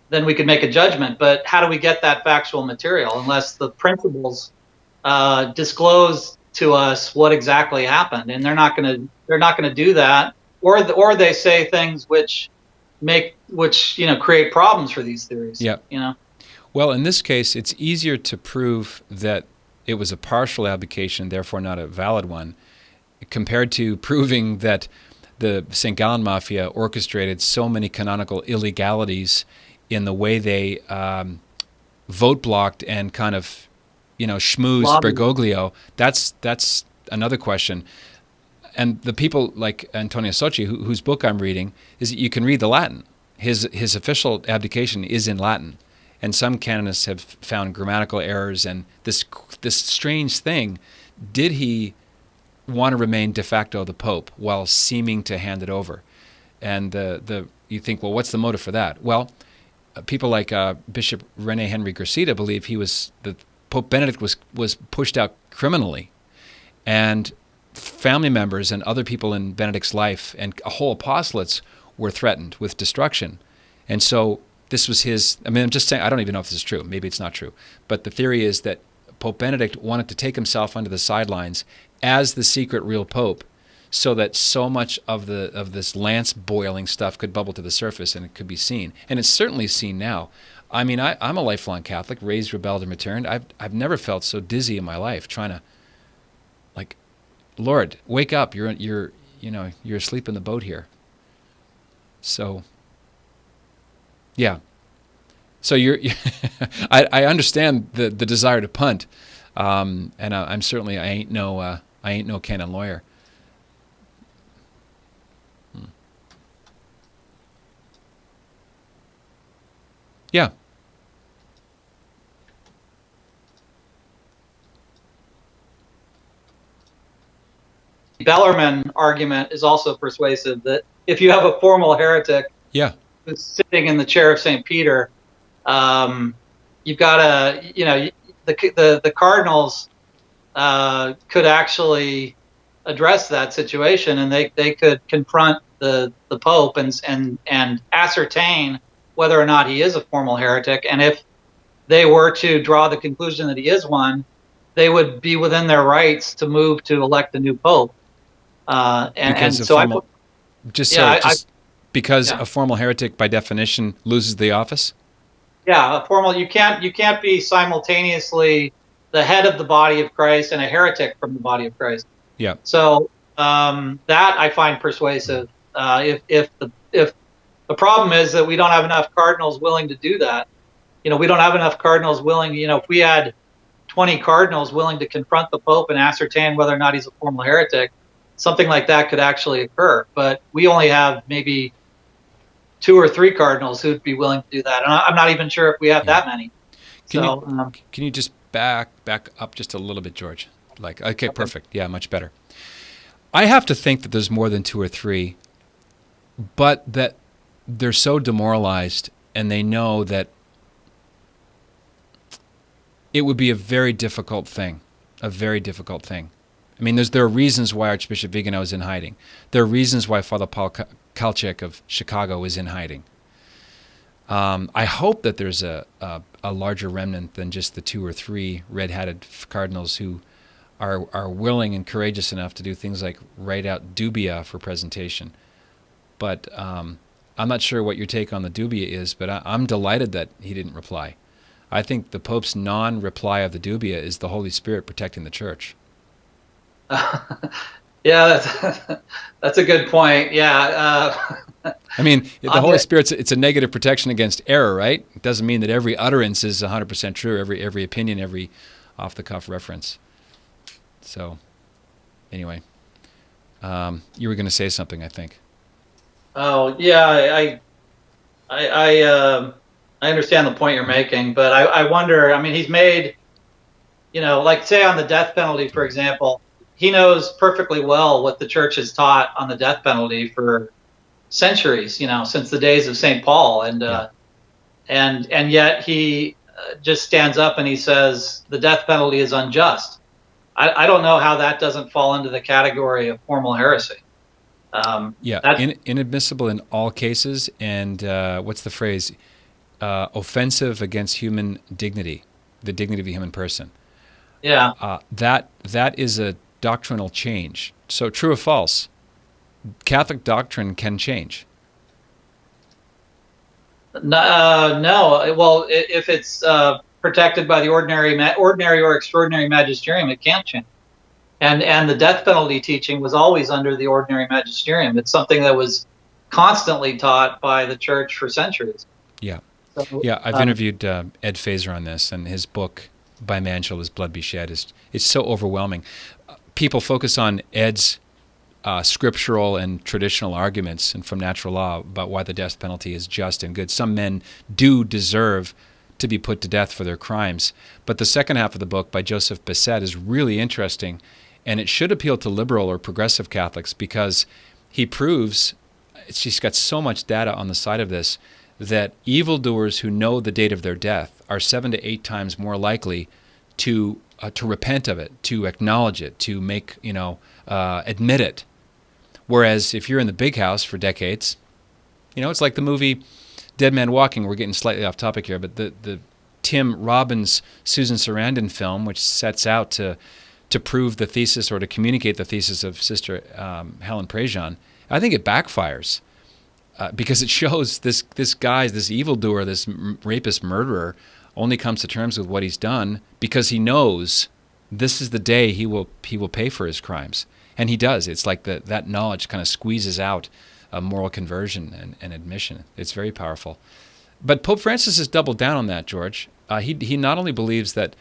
then we could make a judgment. But how do we get that factual material unless the principals disclose to us what exactly happened? And they're not going to do that, or they say things which create problems for these theories. Yeah. Well, in this case, it's easier to prove that it was a partial abdication, therefore not a valid one, compared to proving that the St. Gallen Mafia orchestrated so many canonical illegalities in the way they vote blocked and kind of, schmoozed Bergoglio. That's another question. And the people like Antonio Socci, whose book I'm reading, is that you can read the Latin. His official abdication is in Latin, and some canonists have found grammatical errors and this strange thing. Did he want to remain de facto the Pope while seeming to hand it over? And you think, well, what's the motive for that? Well, people like Bishop René Henry Gracida believe the Pope Benedict was pushed out criminally, and family members and other people in Benedict's life and whole apostolates were threatened with destruction. And so this was I'm just saying, I don't even know if this is true. Maybe it's not true. But the theory is that Pope Benedict wanted to take himself under the sidelines as the secret real Pope, so that so much of this lance boiling stuff could bubble to the surface and it could be seen. And it's certainly seen now. I mean, I'm a lifelong Catholic, raised, rebelled, and returned. I've never felt so dizzy in my life, trying to, like, Lord, wake up! You're asleep in the boat here. So, yeah. So I understand the desire to punt, and I'm certainly I ain't no canon lawyer. Yeah. Bellarmine argument is also persuasive, that if you have a formal heretic who's sitting in the chair of St. Peter, you've got the cardinals could actually address that situation, and they could confront the Pope and ascertain whether or not he is a formal heretic. And if they were to draw the conclusion that he is one, they would be within their rights to move to elect a new Pope. And Because a so formal, yeah, because yeah. a formal heretic by definition loses the office. Yeah, a formal. You can't be simultaneously the head of the body of Christ and a heretic from the body of Christ. Yeah. So that I find persuasive. If the problem is that we don't have enough cardinals willing to do that. We don't have enough cardinals willing. If we had 20 cardinals willing to confront the Pope and ascertain whether or not he's a formal heretic, something like that could actually occur. But we only have maybe 2 or 3 cardinals who'd be willing to do that, and I'm not even sure if we have Yeah. that many. Can you So can you just back up just a little bit, George? Like, okay, okay. perfect. Yeah, much better. I have to think that there's more than 2 or 3, but that they're so demoralized and they know that it would be a very difficult thing, a very difficult thing. I mean, there are reasons why Archbishop Vigano is in hiding. There are reasons why Father Paul Kalchik of Chicago is in hiding. I hope that there's a larger remnant than just the 2 or 3 red-hatted cardinals who are willing and courageous enough to do things like write out dubia for presentation. But I'm not sure what your take on the dubia is, but I'm delighted that he didn't reply. I think the Pope's non-reply of the dubia is the Holy Spirit protecting the Church. Yeah, that's a good point. Yeah. I mean, the Holy Spirit's it's a negative protection against error, right? It doesn't mean that every utterance is 100% true, every opinion, every off-the-cuff reference. So, anyway, you were going to say something, I think. Oh yeah, I understand the point you're making, but I wonder. I mean, he's made, like say on the death penalty, for example, he knows perfectly well what the Church has taught on the death penalty for centuries, since the days of St. Paul, and yet he just stands up and he says the death penalty is unjust. I don't know how that doesn't fall into the category of formal heresy. Inadmissible in all cases, and what's the phrase? Offensive against human dignity, the dignity of a human person. Yeah. That is a doctrinal change. So true or false? Catholic doctrine can change. No. Well, if it's protected by the ordinary or extraordinary magisterium, it can't change. And the death penalty teaching was always under the ordinary magisterium. It's something that was constantly taught by the Church for centuries. Yeah. So, I've interviewed Ed Fazer on this, and his book, By Man Shall His Blood Be Shed, it's so overwhelming. People focus on Ed's scriptural and traditional arguments and from natural law about why the death penalty is just and good. Some men do deserve to be put to death for their crimes. But the second half of the book by Joseph Basset is really interesting, and it should appeal to liberal or progressive Catholics because he proves, she's got so much data on the side of this, that evildoers who know the date of their death are 7 to 8 times more likely to repent of it, to acknowledge it, to make, admit it. Whereas if you're in the big house for decades, it's like the movie Dead Man Walking. We're getting slightly off topic here, but the Tim Robbins, Susan Sarandon film, which sets out to prove the thesis or to communicate the thesis of Sister Helen Prejean, I think it backfires because it shows this guy, this evildoer, this rapist murderer, only comes to terms with what he's done because he knows this is the day he will pay for his crimes. And he does. It's like that knowledge kind of squeezes out a moral conversion and admission. It's very powerful. But Pope Francis has doubled down on that, George. He not only believes that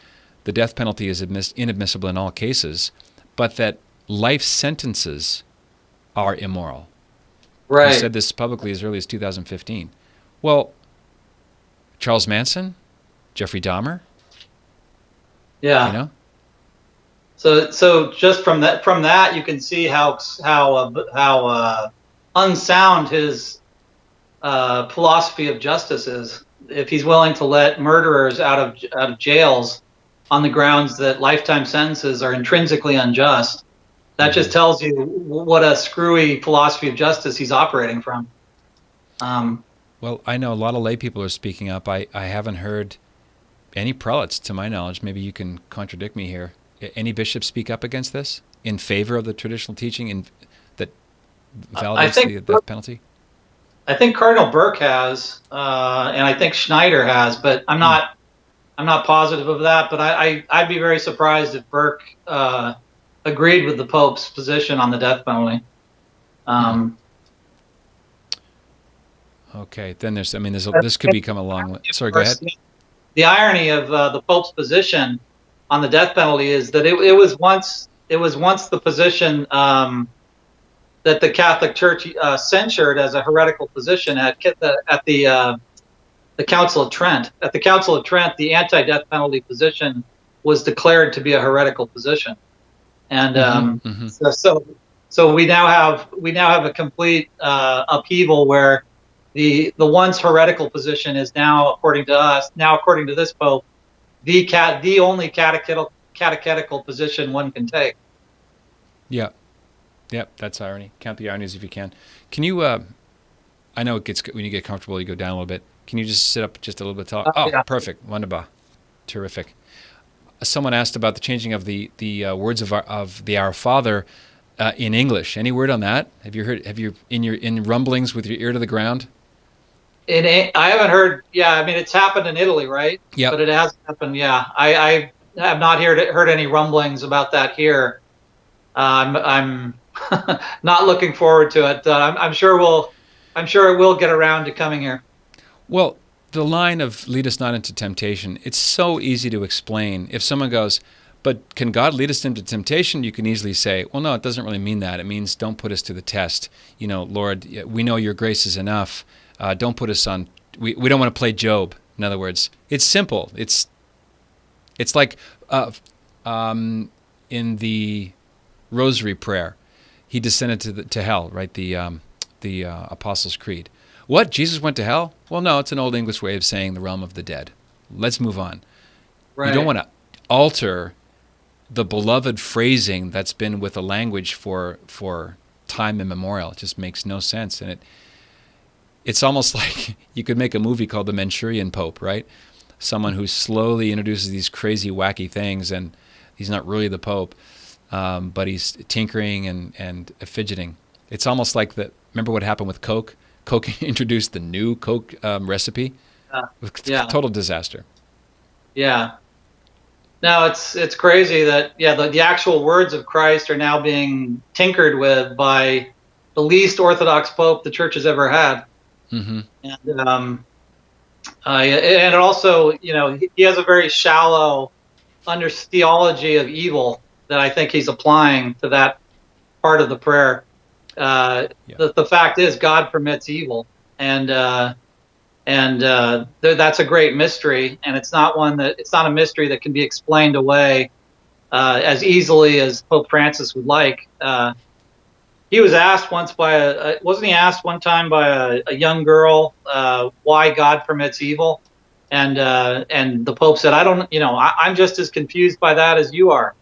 the death penalty is inadmissible in all cases, but that life sentences are immoral. Right. He said this publicly as early as 2015. Well, Charles Manson, Jeffrey Dahmer. Yeah. So just from that you can see how unsound his philosophy of justice is. If he's willing to let murderers out of jails on the grounds that lifetime sentences are intrinsically unjust, that just tells you what a screwy philosophy of justice he's operating from. Well, I know a lot of lay people are speaking up. I haven't heard any prelates, to my knowledge. Maybe you can contradict me here. Any bishops speak up against this in favor of the traditional teaching, in validates the death penalty? I think Cardinal Burke has, and I think Schneider has, but I'm not positive of that. But I'd be very surprised if Burke agreed with the Pope's position on the death penalty. Okay, then this could become a long. Sorry, go ahead. The irony of the Pope's position on the death penalty is that it was once the position that the Catholic Church censured as a heretical position at the Council of Trent. At the Council of Trent, the anti-death penalty position was declared to be a heretical position, and so we now have a complete upheaval where the once heretical position is now, according to this Pope, the only catechetical position one can take. Yeah. Yep, that's irony. Count the ironies if you can. Can you, I know it gets, when you get comfortable, you go down a little bit. Can you just sit up just a little bit tall? Yeah. Perfect. Wunderbar. Terrific. Someone asked about the changing of the words of the Our Father in English. Any word on that? Have you in rumblings with your ear to the ground? I haven't heard. Yeah, I mean, it's happened in Italy, right? Yeah. But it hasn't happened. Yeah, I have not heard any rumblings about that here. I'm not looking forward to it. I'm sure it will get around to coming here. Well, the line of "lead us not into temptation," it's so easy to explain. If someone goes, "But can God lead us into temptation?" You can easily say, "Well, no, it doesn't really mean that. It means don't put us to the test. Lord, we know your grace is enough. Don't put us on. We don't want to play Job." In other words, it's simple. It's like in the Rosary prayer, he descended to hell. Right, the Apostles' Creed. What? Jesus went to hell? Well, no, it's an old English way of saying the realm of the dead. Let's move on. Right. You don't want to alter the beloved phrasing that's been with the language for time immemorial. It just makes no sense, and it's almost like you could make a movie called The Manchurian Pope, right? Someone who slowly introduces these crazy, wacky things, and he's not really the Pope, but he's tinkering and fidgeting. It's almost like that. Remember what happened with Coke? Coke introduced the new Coke recipe. Yeah. Total disaster. Yeah. No, it's crazy that the actual words of Christ are now being tinkered with by the least orthodox Pope the Church has ever had. Mm-hmm. And also, he has a very shallow theology of evil that I think he's applying to that part of the prayer. The fact is, God permits evil, and that's a great mystery, and it's not a mystery that can be explained away as easily as Pope Francis would like. He was asked once wasn't he asked one time by a young girl why God permits evil, and the Pope said, I'm just as confused by that as you are.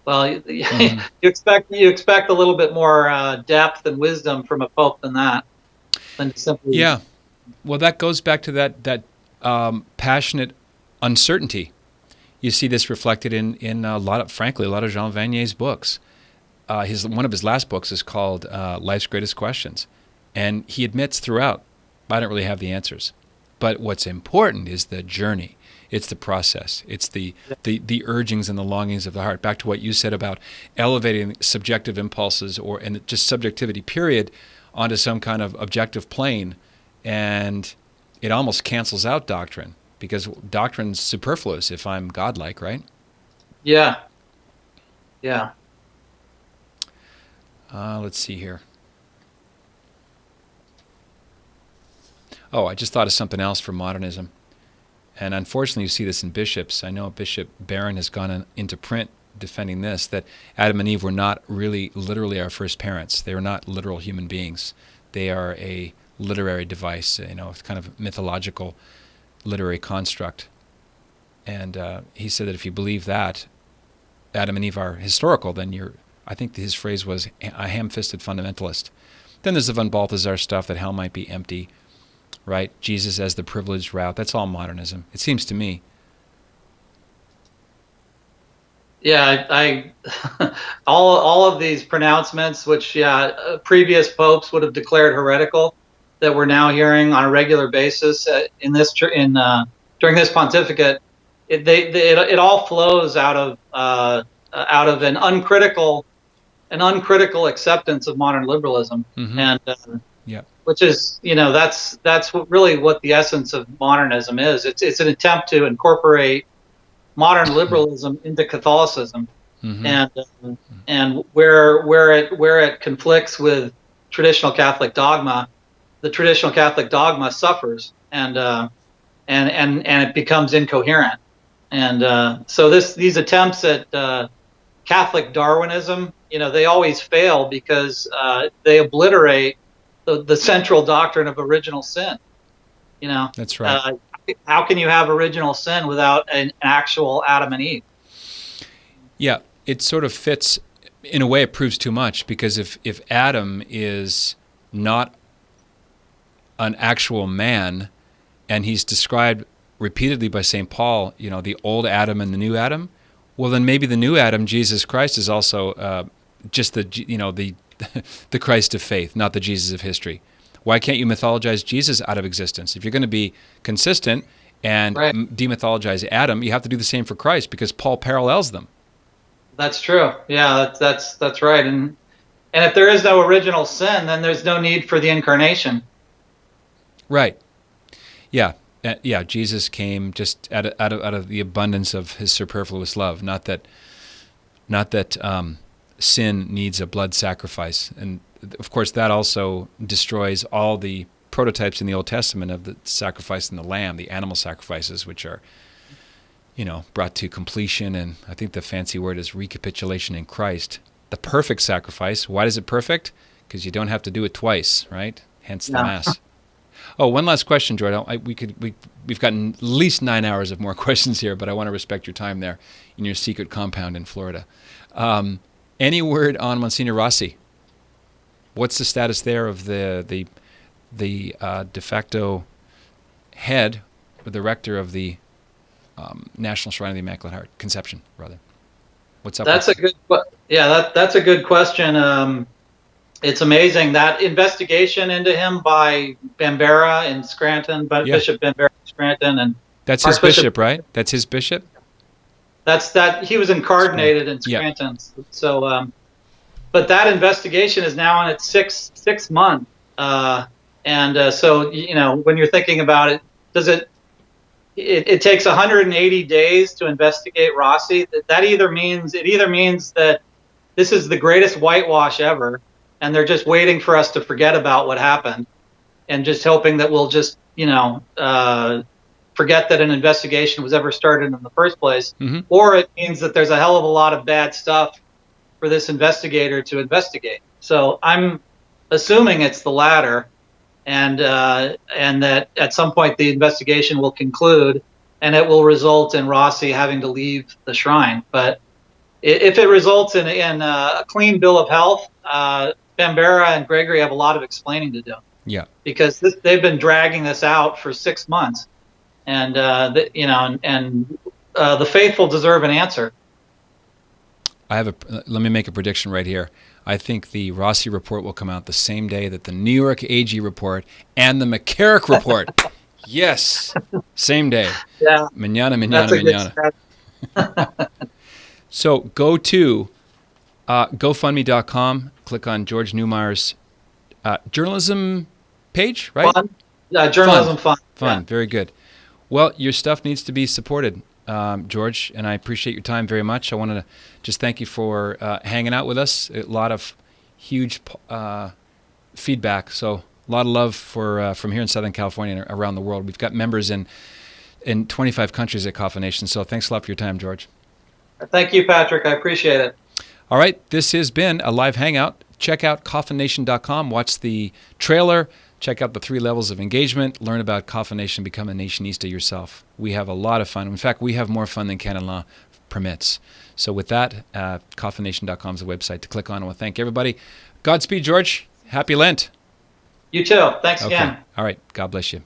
Well, mm-hmm. you expect a little bit more depth and wisdom from a Pope than that. Than simply. Yeah, well, that goes back to that passionate uncertainty. You see this reflected in a lot of Jean Vanier's books. One of his last books is called Life's Greatest Questions, and he admits throughout, I don't really have the answers, but what's important is the journey. It's the process. It's the urgings and the longings of the heart. Back to what you said about elevating subjective impulses and just subjectivity, period, onto some kind of objective plane, and it almost cancels out doctrine, because doctrine's superfluous if I'm godlike, right? Yeah. Yeah. Let's see here. Oh, I just thought of something else for modernism. And unfortunately, you see this in bishops. I know Bishop Barron has gone into print defending this, that Adam and Eve were not really literally our first parents. They were not literal human beings. They are a literary device, kind of mythological literary construct. And he said that if you believe that Adam and Eve are historical, then I think his phrase was a ham-fisted fundamentalist. Then there's the von Balthasar stuff that hell might be empty. Right? Jesus as the privileged route. That's all modernism, it seems to me. Yeah, all of these pronouncements, which previous popes would have declared heretical, that we're now hearing on a regular basis during this pontificate, it all flows out of an uncritical acceptance of modern liberalism, Mm-hmm. and Yeah. which is that's really what the essence of modernism is. It's an attempt to incorporate modern liberalism into Catholicism, Mm-hmm. and and where it conflicts with traditional Catholic dogma, the traditional Catholic dogma suffers, and it becomes incoherent. And so these attempts at Catholic Darwinism, they always fail because they obliterate the central doctrine of original sin. That's right. Uh, how can you have original sin without an actual Adam and Eve? Yeah, it sort of fits. In a way, it proves too much, because if Adam is not an actual man, and he's described repeatedly by St. Paul, the old Adam and the new Adam, well, then maybe the new Adam, Jesus Christ, is also just the the Christ of faith, not the Jesus of history. Why can't you mythologize Jesus out of existence? If you're going to be consistent and Right. demythologize Adam, you have to do the same for Christ, because Paul parallels them. That's true. Yeah, that's right. And if there is no original sin, then there's no need for the incarnation. Right. Yeah. Yeah. Jesus came just out of the abundance of his superfluous love. Not that sin needs a blood sacrifice. And of course, that also destroys all the prototypes in the Old Testament of the sacrifice in the lamb, the animal sacrifices, which are, brought to completion. And I think the fancy word is recapitulation in Christ. The perfect sacrifice. Why is it perfect? Because you don't have to do it twice, right? Hence the Mass. Oh, one last question, Jordan. We've gotten at least 9 hours of more questions here, but I want to respect your time there in your secret compound in Florida. Any word on Monsignor Rossi? What's the status there of the de facto head, or the rector of the National Shrine of the Immaculate Heart, Conception, rather? What's up? That's a good question. It's amazing that investigation into him by Bambera in Scranton, but Bishop Bambera in Scranton, and that's his bishop, right? That's his bishop. He was incardinated in Scranton. Yeah. So, but that investigation is now in its sixth month, and so when you're thinking about it, it takes 180 days to investigate Rossi. That either means that this is the greatest whitewash ever, and they're just waiting for us to forget about what happened, and just hoping that we'll just forget that an investigation was ever started in the first place, or it means that there's a hell of a lot of bad stuff for this investigator to investigate. So I'm assuming it's the latter, and that at some point the investigation will conclude, and it will result in Rossi having to leave the shrine. But if it results in a clean bill of health, Bambera and Gregory have a lot of explaining to do. Yeah, because they've been dragging this out for 6 months, and the faithful deserve an answer. Let me make a prediction right here. I think the Rossi report will come out the same day that the New York AG report and the McCarrick report. Yes, same day. Yeah, mañana. So go to GoFundMe.com. Click on George Neumayr's journalism page, right? Journalism fund. Fun, very good. Well, your stuff needs to be supported, George, and I appreciate your time very much. I wanted to just thank you for hanging out with us. A lot of huge feedback, so a lot of love from here in Southern California and around the world. We've got members in 25 countries at Coffin Nation, so thanks a lot for your time, George. Thank you, Patrick. I appreciate it. All right, this has been a live hangout. Check out coffinnation.com. Watch the trailer. Check out the 3 levels of engagement. Learn about Coffin Nation. Become a Nationista yourself. We have a lot of fun. In fact, we have more fun than canon law permits. So with that, coffinnation.com is the website to click on. I want to thank everybody. Godspeed, George. Happy Lent. You too. Thanks again. All right. God bless you.